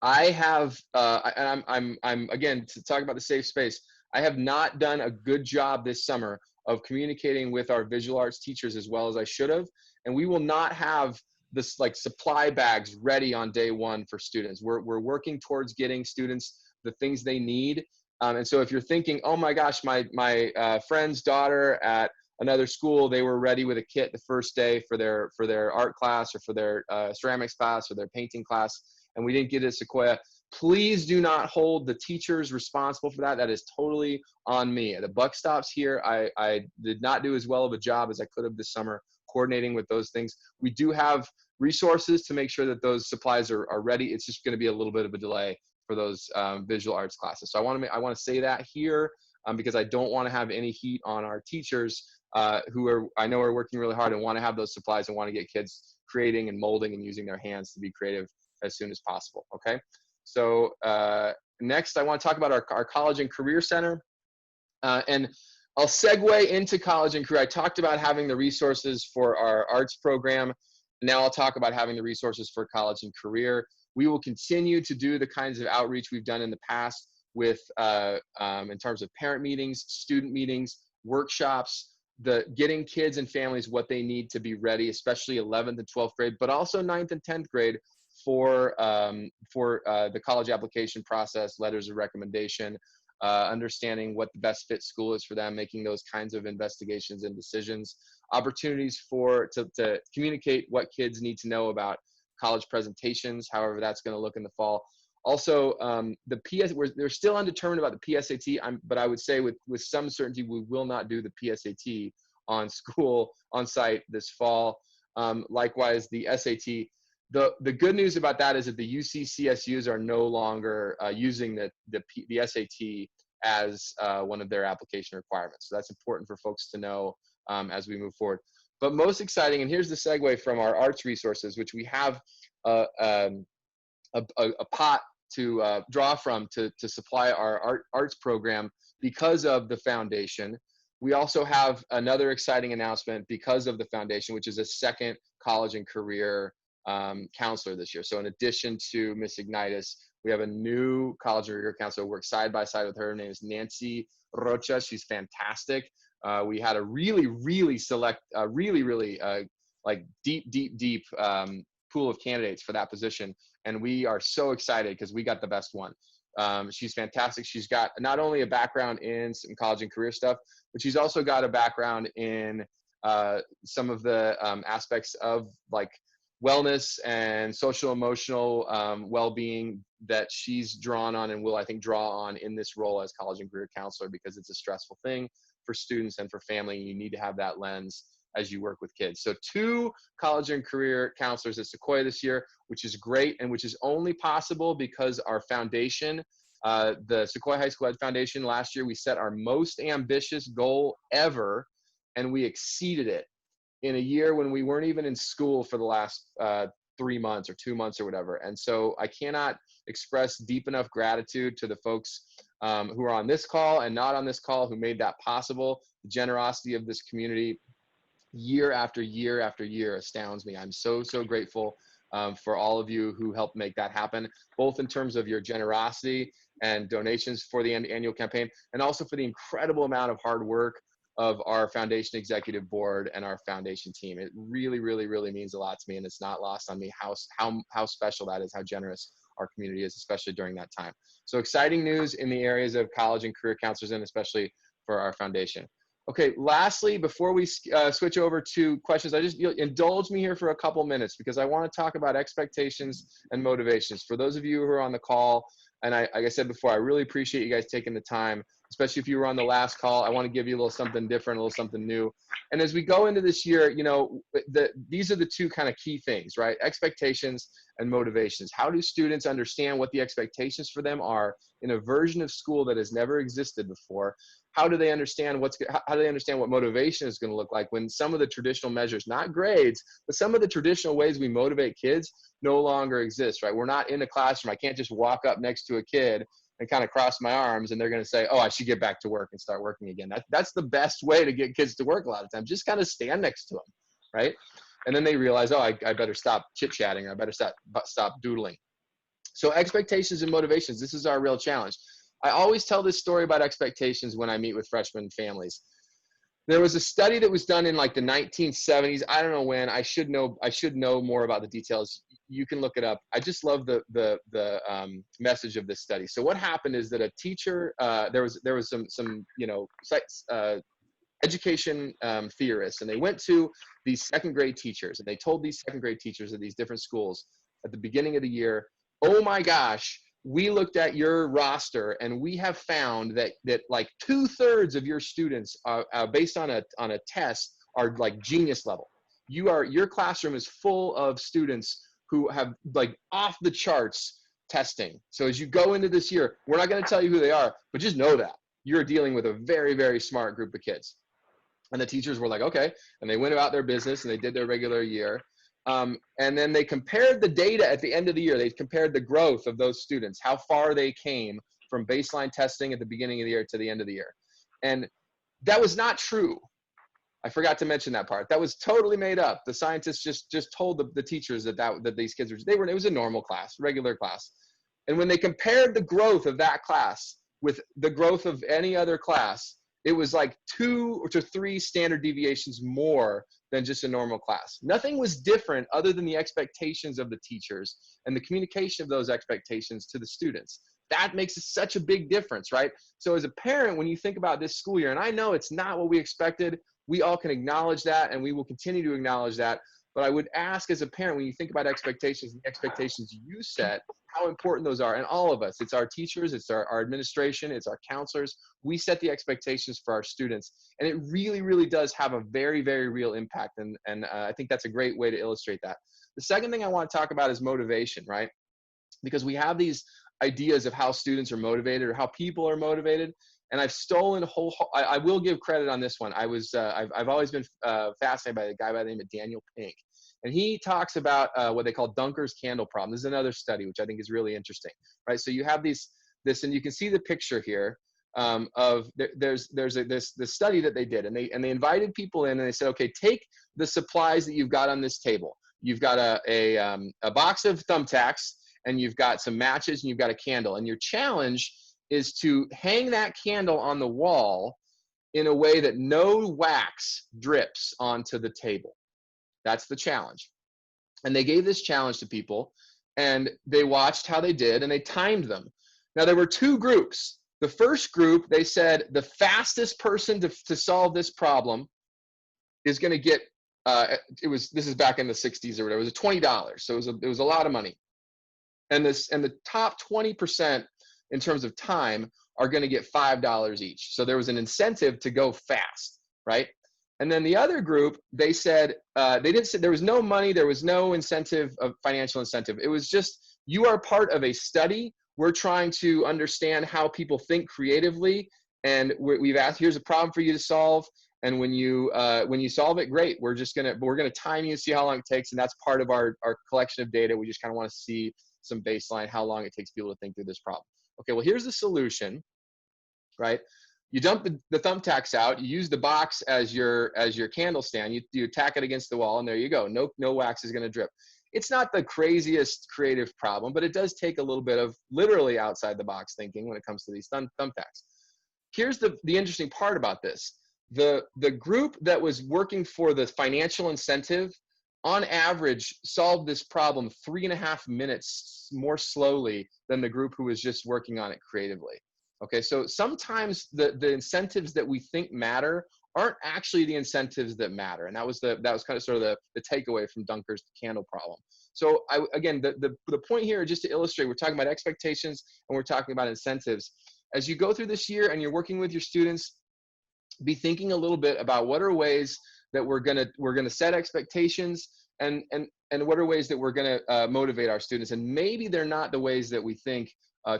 I have, and I'm again, to talk about the safe space, I have not done a good job this summer of communicating with our visual arts teachers as well as I should have. And we will not have this like supply bags ready on day one for students. We're working towards getting students the things they need. And so if you're thinking, oh my gosh, my friend's daughter at another school, they were ready with a kit the first day for their art class, or for their ceramics class, or their painting class, and we didn't get it at Sequoia, please do not hold the teachers responsible for that. That is totally on me. The buck stops here. I did not do as well of a job as I could have this summer coordinating with those things. We do have resources to make sure that those supplies are ready. It's just going to be a little bit of a delay for those visual arts classes. So I want to say that here because I don't want to have any heat on our teachers who I know are working really hard and want to have those supplies and want to get kids creating and molding and using their hands to be creative as soon as possible. Okay. So next I want to talk about our College and Career Center. And I'll segue into College and Career. I talked about having the resources for our arts program. Now I'll talk about having the resources for College and Career. We will continue to do the kinds of outreach we've done in the past with, in terms of parent meetings, student meetings, workshops, getting kids and families what they need to be ready, especially 11th and 12th grade, but also 9th and 10th grade for the college application process, letters of recommendation, understanding what the best fit school is for them, making those kinds of investigations and decisions, opportunities to communicate what kids need to know about college presentations, however that's going to look in the fall. Also, they're still undetermined about the PSAT, but I would say with some certainty we will not do the PSAT on site this fall. Likewise, the SAT. The good news about that is that the UC-CSUs are no longer using the SAT as one of their application requirements. So that's important for folks to know as we move forward. But most exciting, and here's the segue from our arts resources, which we have a pot to draw from to supply our arts program because of the foundation. We also have another exciting announcement because of the foundation, which is a second College and Career counselor this year. So in addition to Miss Ignitis, We have a new college and career counselor who works side by side with her. Her name is Nancy Rocha. She's fantastic. We had a really select, like deep pool of candidates for that position. And we are so excited because we got the best one. She's fantastic. She's got not only a background in some college and career stuff, but she's also got a background in some of the aspects of like wellness and social emotional well-being that she's drawn on and will, I think, draw on in this role as college and career counselor, because it's a stressful thing for students and for family. You need to have that lens as you work with kids. So 2 college and career counselors at Sequoia this year, which is great, and which is only possible because our foundation, the Sequoia High School Ed Foundation, last year we set our most ambitious goal ever, and we exceeded it in a year when we weren't even in school for the last 3 months or 2 months or whatever. And so I cannot express deep enough gratitude to the folks who are on this call and not on this call who made that possible. The generosity of this community year after year after year astounds me. I'm so grateful for all of you who helped make that happen, both in terms of your generosity and donations for the annual campaign, and also for the incredible amount of hard work of our foundation executive board and our foundation team. It really means a lot to me, and it's not lost on me how special that is, how generous our community is, especially during that time. So exciting news in the areas of college and career counselors, and especially for our foundation. Okay, lastly, before we switch over to questions, indulge me here for a couple minutes, because I want to talk about expectations and motivations. For those of you who are on the call, and like I said before, I really appreciate you guys taking the time, especially if you were on the last call. I want to give you a little something different, a little something new. And as we go into this year, you know, these are the 2 kind of key things, right? Expectations and motivations. How do students understand what the expectations for them are in a version of school that has never existed before? How do they understand what motivation is going to look like when some of the traditional measures, not grades, but some of the traditional ways we motivate kids no longer exist, right? We're not in a classroom. I can't just walk up next to a kid and kind of cross my arms and they're going to say, oh, I should get back to work and start working again. That's the best way to get kids to work a lot of times. Just kind of stand next to them, right? And then they realize, oh, I better stop chit-chatting, or I better stop doodling. So expectations and motivations, this is our real challenge. I always tell this story about expectations when I meet with freshman families. There was a study that was done in like the 1970s. I don't know when. I should know more about the details. You can look it up. I just love the message of this study. So what happened is that a teacher, there was some education theorists, and they went to these 2nd grade teachers, and they told these 2nd grade teachers of these different schools at the beginning of the year, oh my gosh, we looked at your roster and we have found that like 2/3 of your students are based on a test are like genius level. Your classroom is full of students who have like off the charts testing. So as you go into this year, we're not going to tell you who they are, but just know that you're dealing with a very smart group of kids. And the teachers were like, okay. And they went about their business and they did their regular year. And then they compared the data at the end of the year. They compared the growth of those students, how far they came from baseline testing at the beginning of the year to the end of the year. And that was not true. I forgot to mention that part. That was totally made up. The scientists just told the teachers that these kids it was a normal class, regular class. And when they compared the growth of that class with the growth of any other class, it was like 2 to 3 standard deviations more than just a normal class. Nothing was different other than the expectations of the teachers and the communication of those expectations to the students. That makes such a big difference, right? So as a parent, when you think about this school year, and I know it's not what we expected, we all can acknowledge that, and we will continue to acknowledge that. But I would ask as a parent, when you think about expectations, the expectations you set, how important those are. And all of us, it's our teachers, it's our administration, it's our counselors. We set the expectations for our students. And it really does have a very real impact. And I think that's a great way to illustrate that. The second thing I want to talk about is motivation, right? Because we have these ideas of how students are motivated or how people are motivated. And I've stolen I will give credit on this one. I've always been fascinated by a guy by the name of Daniel Pink. And he talks about what they call Dunker's candle problem. This is another study, which I think is really interesting, right? So you have this, and you can see the picture here of there's this study that they did, and they invited people in, and they said, okay, take the supplies that you've got on this table. You've got a box of thumbtacks, and you've got some matches and you've got a candle. And your challenge is to hang that candle on the wall in a way that no wax drips onto the table. That's the challenge. And they gave this challenge to people, and they watched how they did, and they timed them. Now, there were two groups. The first group, they said the fastest person to solve this problem is going to get, this is back in the 60s or whatever, it was $20. So it was a lot of money. And the top 20% in terms of time are going to get $5 each. So there was an incentive to go fast, right? And then the other group, they said, they didn't say, there was no money, there was no incentive, of financial incentive. It was just, you are part of a study. We're trying to understand how people think creatively. And we've asked, here's a problem for you to solve. And when you solve it, great. We're gonna time you, see how long it takes. And that's part of our collection of data. We just kind of want to see some baseline, how long it takes people to think through this problem. Okay, well, here's the solution, right? You dump the thumbtacks out, you use the box as your candle stand, you tack it against the wall, and there you go. No wax is gonna drip. It's not the craziest creative problem, but it does take a little bit of literally outside the box thinking when it comes to these thumbtacks. Here's the interesting part about this. The group that was working for the financial incentive, on average, solved this problem 3.5 minutes more slowly than the group who was just working on it creatively. Okay, so sometimes the incentives that we think matter aren't actually the incentives that matter, and that was kind of sort of the takeaway from Dunker's candle problem. So again, the point here, just to illustrate, we're talking about expectations and we're talking about incentives. As you go through this year and you're working with your students, be thinking a little bit about what are ways that we're gonna set expectations, and what are ways that we're gonna motivate our students. And maybe they're not the ways that we think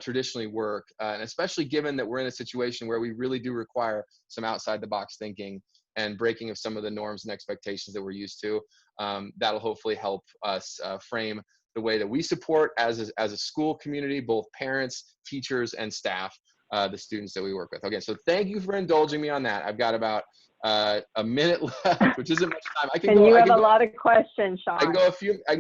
traditionally work, and especially given that we're in a situation where we really do require some outside the box thinking and breaking of some of the norms and expectations that we're used to. That'll hopefully help us frame the way that we support as a school community, both parents, teachers, and staff, the students that we work with. Okay, so thank you for indulging me on that. I've got about a minute left, which isn't much time. You have a lot of questions, Sean. I can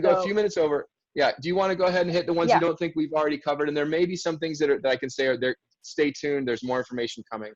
go a few minutes over. Yeah. Do you want to go ahead and hit the ones you don't think we've already covered? And there may be some things that I can say are there. Stay tuned. There's more information coming.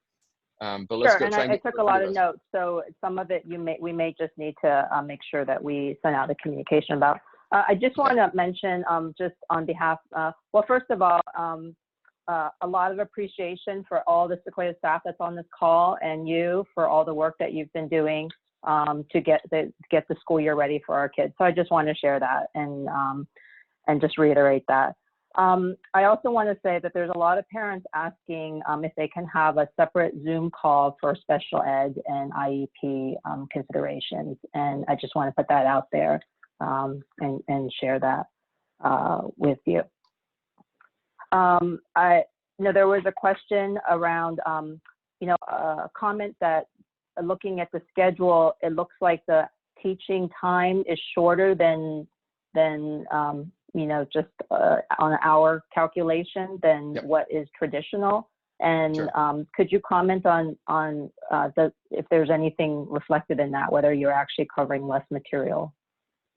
But let's go. And I took a lot of notes, so some of it we may just need to make sure that we send out a communication about. I just want to mention, just on behalf, well, first of all, a lot of appreciation for all the Sequoia staff that's on this call, and you for all the work that you've been doing to get the school year ready for our kids. So I just want to share that and just reiterate that. I also want to say that there's a lot of parents asking if they can have a separate Zoom call for special ed and IEP considerations, and I just want to put that out there and share that with you. There was a question around, a comment that looking at the schedule, it looks like the teaching time is shorter than just on an hour calculation than what is traditional. And could you comment on if there's anything reflected in that, whether you're actually covering less material?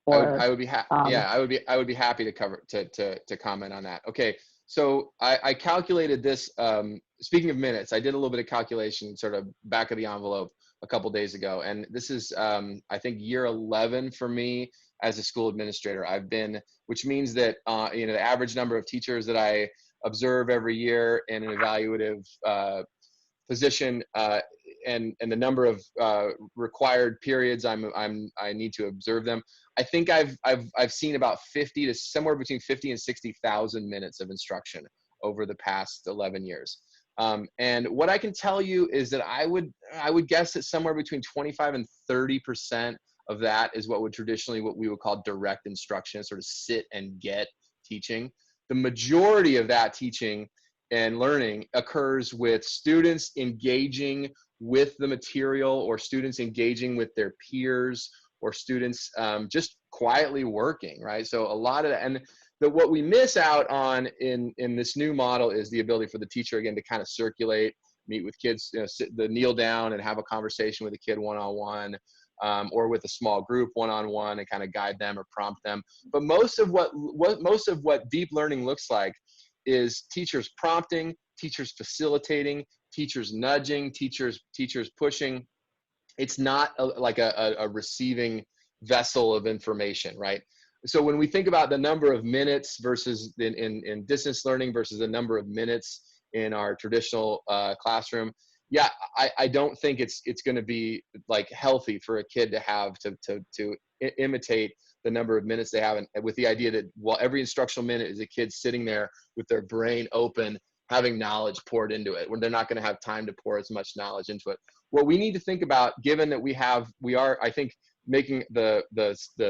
Or, I would be happy to cover to comment on that. Okay. So I calculated this, speaking of minutes, I did a little bit of calculation sort of back of the envelope a couple days ago. And this is, I think, year 11 for me as a school administrator. Which means that, the average number of teachers that I observe every year in an evaluative position, and the number of required periods I need to observe them. I think I've seen about somewhere between 50 and 60,000 minutes of instruction over the past 11 years. And what I can tell you is that I would guess that somewhere between 25 and 30% of that is what we would call direct instruction, sort of sit and get teaching. The majority of that teaching and learning occurs with students engaging with the material, or students engaging with their peers, or students just quietly working, right? So a lot of that, and what we miss out on in this new model is the ability for the teacher, again, to kind of circulate, meet with kids, kneel down and have a conversation with a kid one-on-one, or with a small group one-on-one and kind of guide them or prompt them. But most of what deep learning looks like is teachers prompting, teachers facilitating, teachers nudging, teachers pushing. It's not like a receiving vessel of information, right? So when we think about the number of minutes versus in distance learning versus the number of minutes in our traditional classroom, yeah, I don't think it's going to be like healthy for a kid to have to imitate the number of minutes they have, and with the idea that every instructional minute is a kid sitting there with their brain open, having knowledge poured into it, when they're not going to have time to pour as much knowledge into it. What we need to think about, given that we are, I think, making the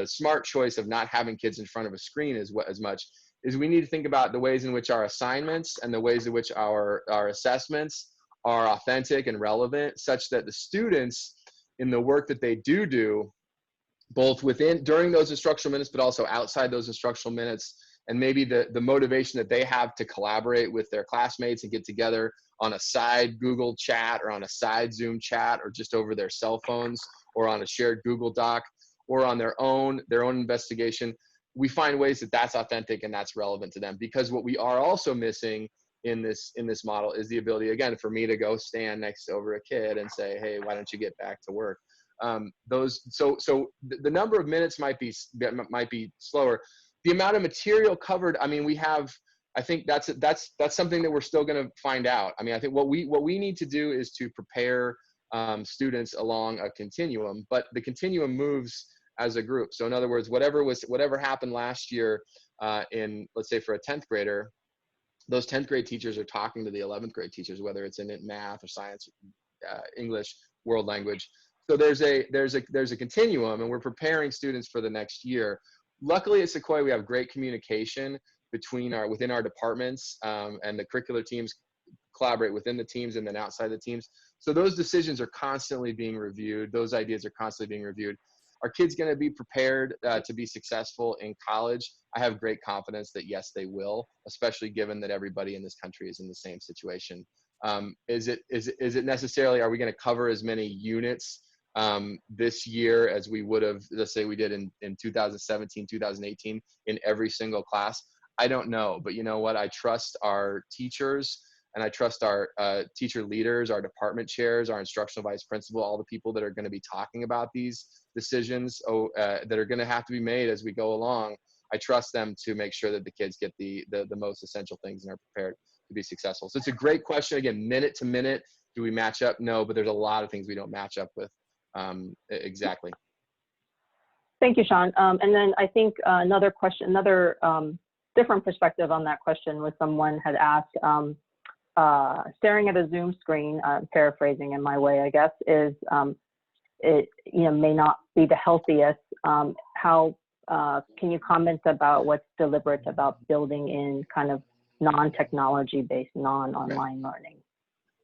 smart choice of not having kids in front of a screen as much, is we need to think about the ways in which our assignments and the ways in which our assessments are authentic and relevant, such that the students in the work that they do, both during those instructional minutes, but also outside those instructional minutes, and maybe the motivation that they have to collaborate with their classmates and get together on a side Google chat or on a side Zoom chat or just over their cell phones or on a shared Google Doc or on their own investigation, we find ways that that's authentic and that's relevant to them. Because what we are also missing in this model is the ability, again, for me to go stand next over a kid and say, hey, why don't you get back to work? So the number of minutes might be slower. The amount of material covered, I mean, I think that's something that we're still going to find out. I mean, I think what we need to do is to prepare students along a continuum, but the continuum moves as a group. So in other words, whatever happened last year let's say for a 10th grader, those 10th grade teachers are talking to the 11th grade teachers, whether it's in math or science, English, world language. So there's a continuum, and we're preparing students for the next year. Luckily at Sequoia, we have great communication within our departments, and the curricular teams collaborate within the teams and then outside the teams. So those decisions are constantly being reviewed. Those ideas are constantly being reviewed. Are kids going to be prepared to be successful in college? I have great confidence that yes, they will, especially given that everybody in this country is in the same situation. Is it necessarily, are we going to cover as many units this year as we would have, let's say we did in 2017, 2018 in every single class? I don't know, but you know what? I trust our teachers and I trust our teacher leaders, our department chairs, our instructional vice principal, all the people that are going to be talking about these decisions that are going to have to be made as we go along. I trust them to make sure that the kids get the most essential things and are prepared to be successful. So it's a great question. Again, minute to minute, do we match up? No, but there's a lot of things we don't match up with exactly. Thank you, Sean. And then I think another question, different perspective on that question was someone had asked, staring at a Zoom screen, paraphrasing in my way, I guess, is it may not be the healthiest. How can you comment about what's deliberate about building in kind of non-technology based, non-online learning?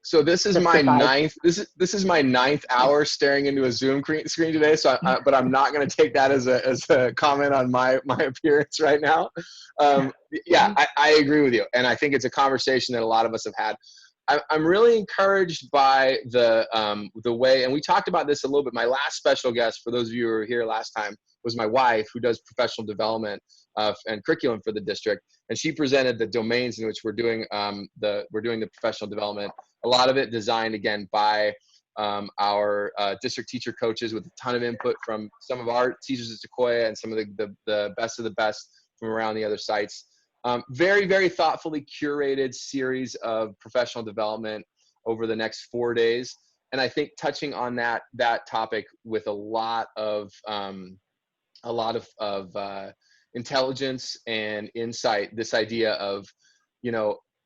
So this is my ninth. This is my ninth hour staring into a Zoom screen today. So, but I'm not going to take that as a comment on my appearance right now. Yeah, I agree with you, and I think it's a conversation that a lot of us have had. I'm really encouraged by the way, and we talked about this a little bit. My last special guest, for those of you who were here last time, was my wife, who does professional development and curriculum for the district, and she presented the domains in which we're doing the professional development. A lot of it designed, again, by our district teacher coaches with a ton of input from some of our teachers at Sequoia and some of the best of the best from around the other sites. Very, very thoughtfully curated series of professional development over the next 4 days. And I think touching on that topic with a lot of intelligence and insight, this idea of,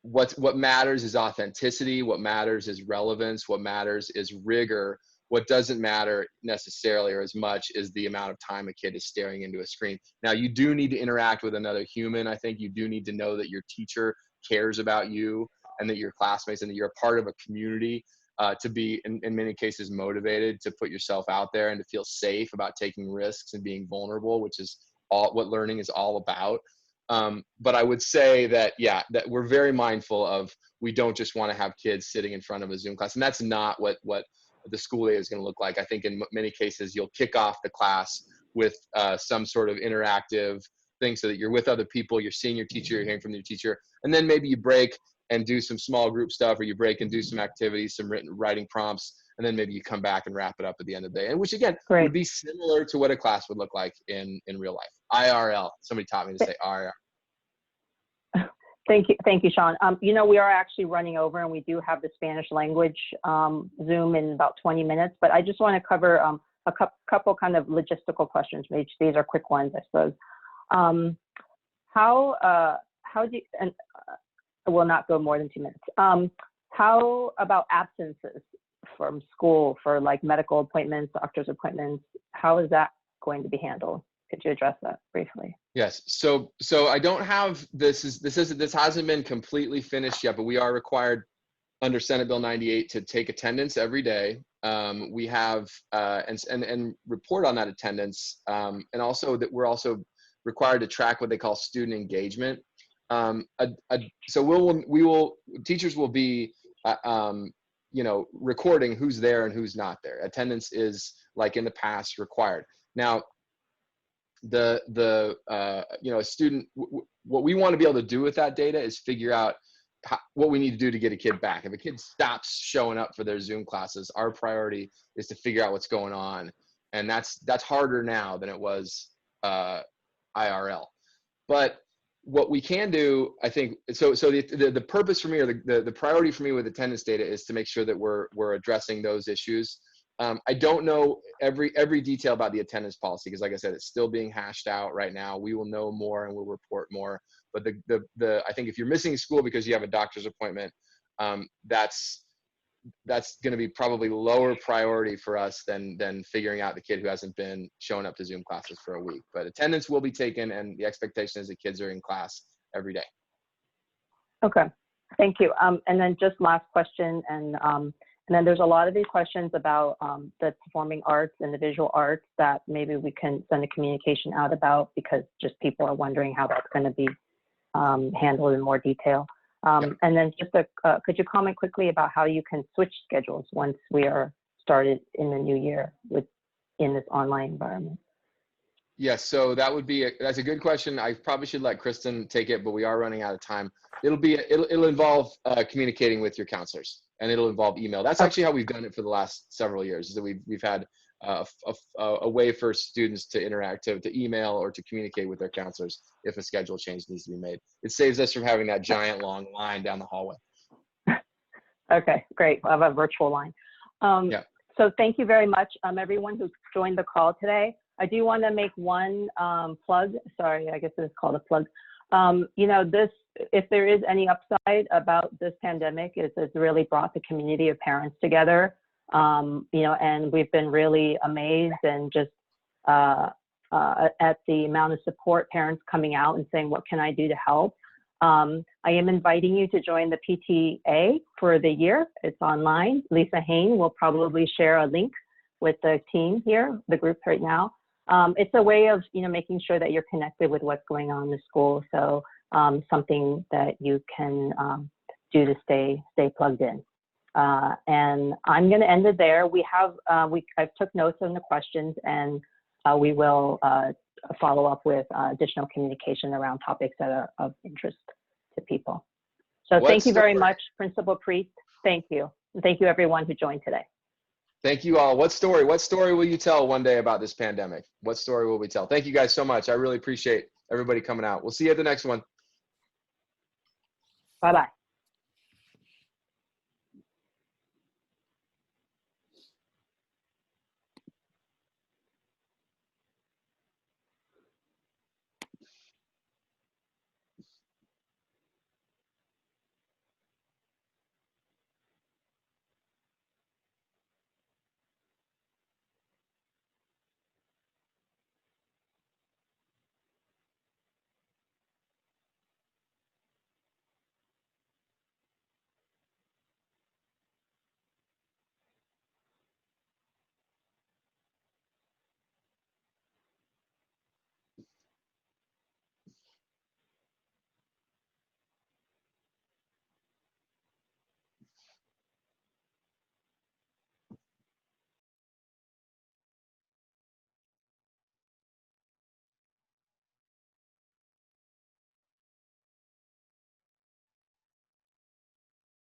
what matters is authenticity, what matters is relevance, what matters is rigor. What doesn't matter necessarily or as much is the amount of time a kid is staring into a screen. Now, you do need to interact with another human. I think you do need to know that your teacher cares about you and that your classmates and that you're a part of a community, to be, in many cases, motivated to put yourself out there and to feel safe about taking risks and being vulnerable, which is what learning is all about. But I would say that, yeah, that we're very mindful of, we don't just want to have kids sitting in front of a Zoom class. And that's not what the school day is going to look like. I think in many cases, you'll kick off the class with some sort of interactive thing so that you're with other people, you're seeing your teacher, you're hearing from your teacher, and then maybe you break and do some small group stuff, or you break and do some activities, some writing prompts, and then maybe you come back and wrap it up at the end of the day. And which again, would be similar to what a class would look like in real life. IRL. Somebody taught me to say IRL. Thank you, Sean. You know, we are actually running over, and we do have the Spanish language Zoom in about 20 minutes, but I just want to cover a couple kind of logistical questions. Maybe these are quick ones, I suppose. How do you, and I will not go more than 2 minutes. How about absences from school for like medical appointments, doctor's appointments? How is that going to be handled? Could you address that briefly? Yes. So I don't have this hasn't been completely finished yet, but we are required under Senate Bill 98 to take attendance every day. We have and report on that attendance, and also that we're also required to track what they call student engagement. So teachers will be recording who's there and who's not there. Attendance is, like in the past, required. Now, a student, what we want to be able to do with that data is figure out what we need to do to get a kid back. If a kid stops showing up for their Zoom classes, our priority is to figure out what's going on, and that's harder now than it was IRL. But what we can do, I think, so the purpose for me, or the priority for me with attendance data, is to make sure that we're addressing those issues. I don't know every detail about the attendance policy, because like I said, it's still being hashed out right now. We will know more and we'll report more. But I think if you're missing school because you have a doctor's appointment, that's going to be probably lower priority for us than figuring out the kid who hasn't been showing up to Zoom classes for a week. But attendance will be taken, and the expectation is that kids are in class every day. Okay, thank you. And then just last question, and then there's a lot of these questions about the performing arts and the visual arts that maybe we can send a communication out about, because just people are wondering how that's going to be handled in more detail. And then just could you comment quickly about how you can switch schedules once we are started in the new year in this online environment? Yes, so that's a good question. I probably should let Kristin take it, but we are running out of time. It'll involve communicating with your counselors, and it'll involve email. That's actually how we've done it for the last several years. Is that we've had a way for students to interact, to email or to communicate with their counselors if a schedule change needs to be made. It saves us from having that giant long line down the hallway. Okay, great. We'll have a virtual line. So thank you very much, everyone who joined the call today. I do want to make one plug. Sorry, I guess it's called a plug. If there is any upside about this pandemic, it's really brought the community of parents together. And we've been really amazed and just at the amount of support, parents coming out and saying, what can I do to help? I am inviting you to join the PTA for the year. It's online. Lisa Hain will probably share a link with the team here, the group right now. It's a way of, making sure that you're connected with what's going on in the school. So something that you can do to stay plugged in. And I'm going to end it there. I've took notes on the questions, and we will follow up with additional communication around topics that are of interest to people. So thank you very much, Principal Priest. Thank you. And thank you everyone who joined today. Thank you all. What story will you tell one day about this pandemic? What story will we tell? Thank you guys so much. I really appreciate everybody coming out. We'll see you at the next one. Bye-bye.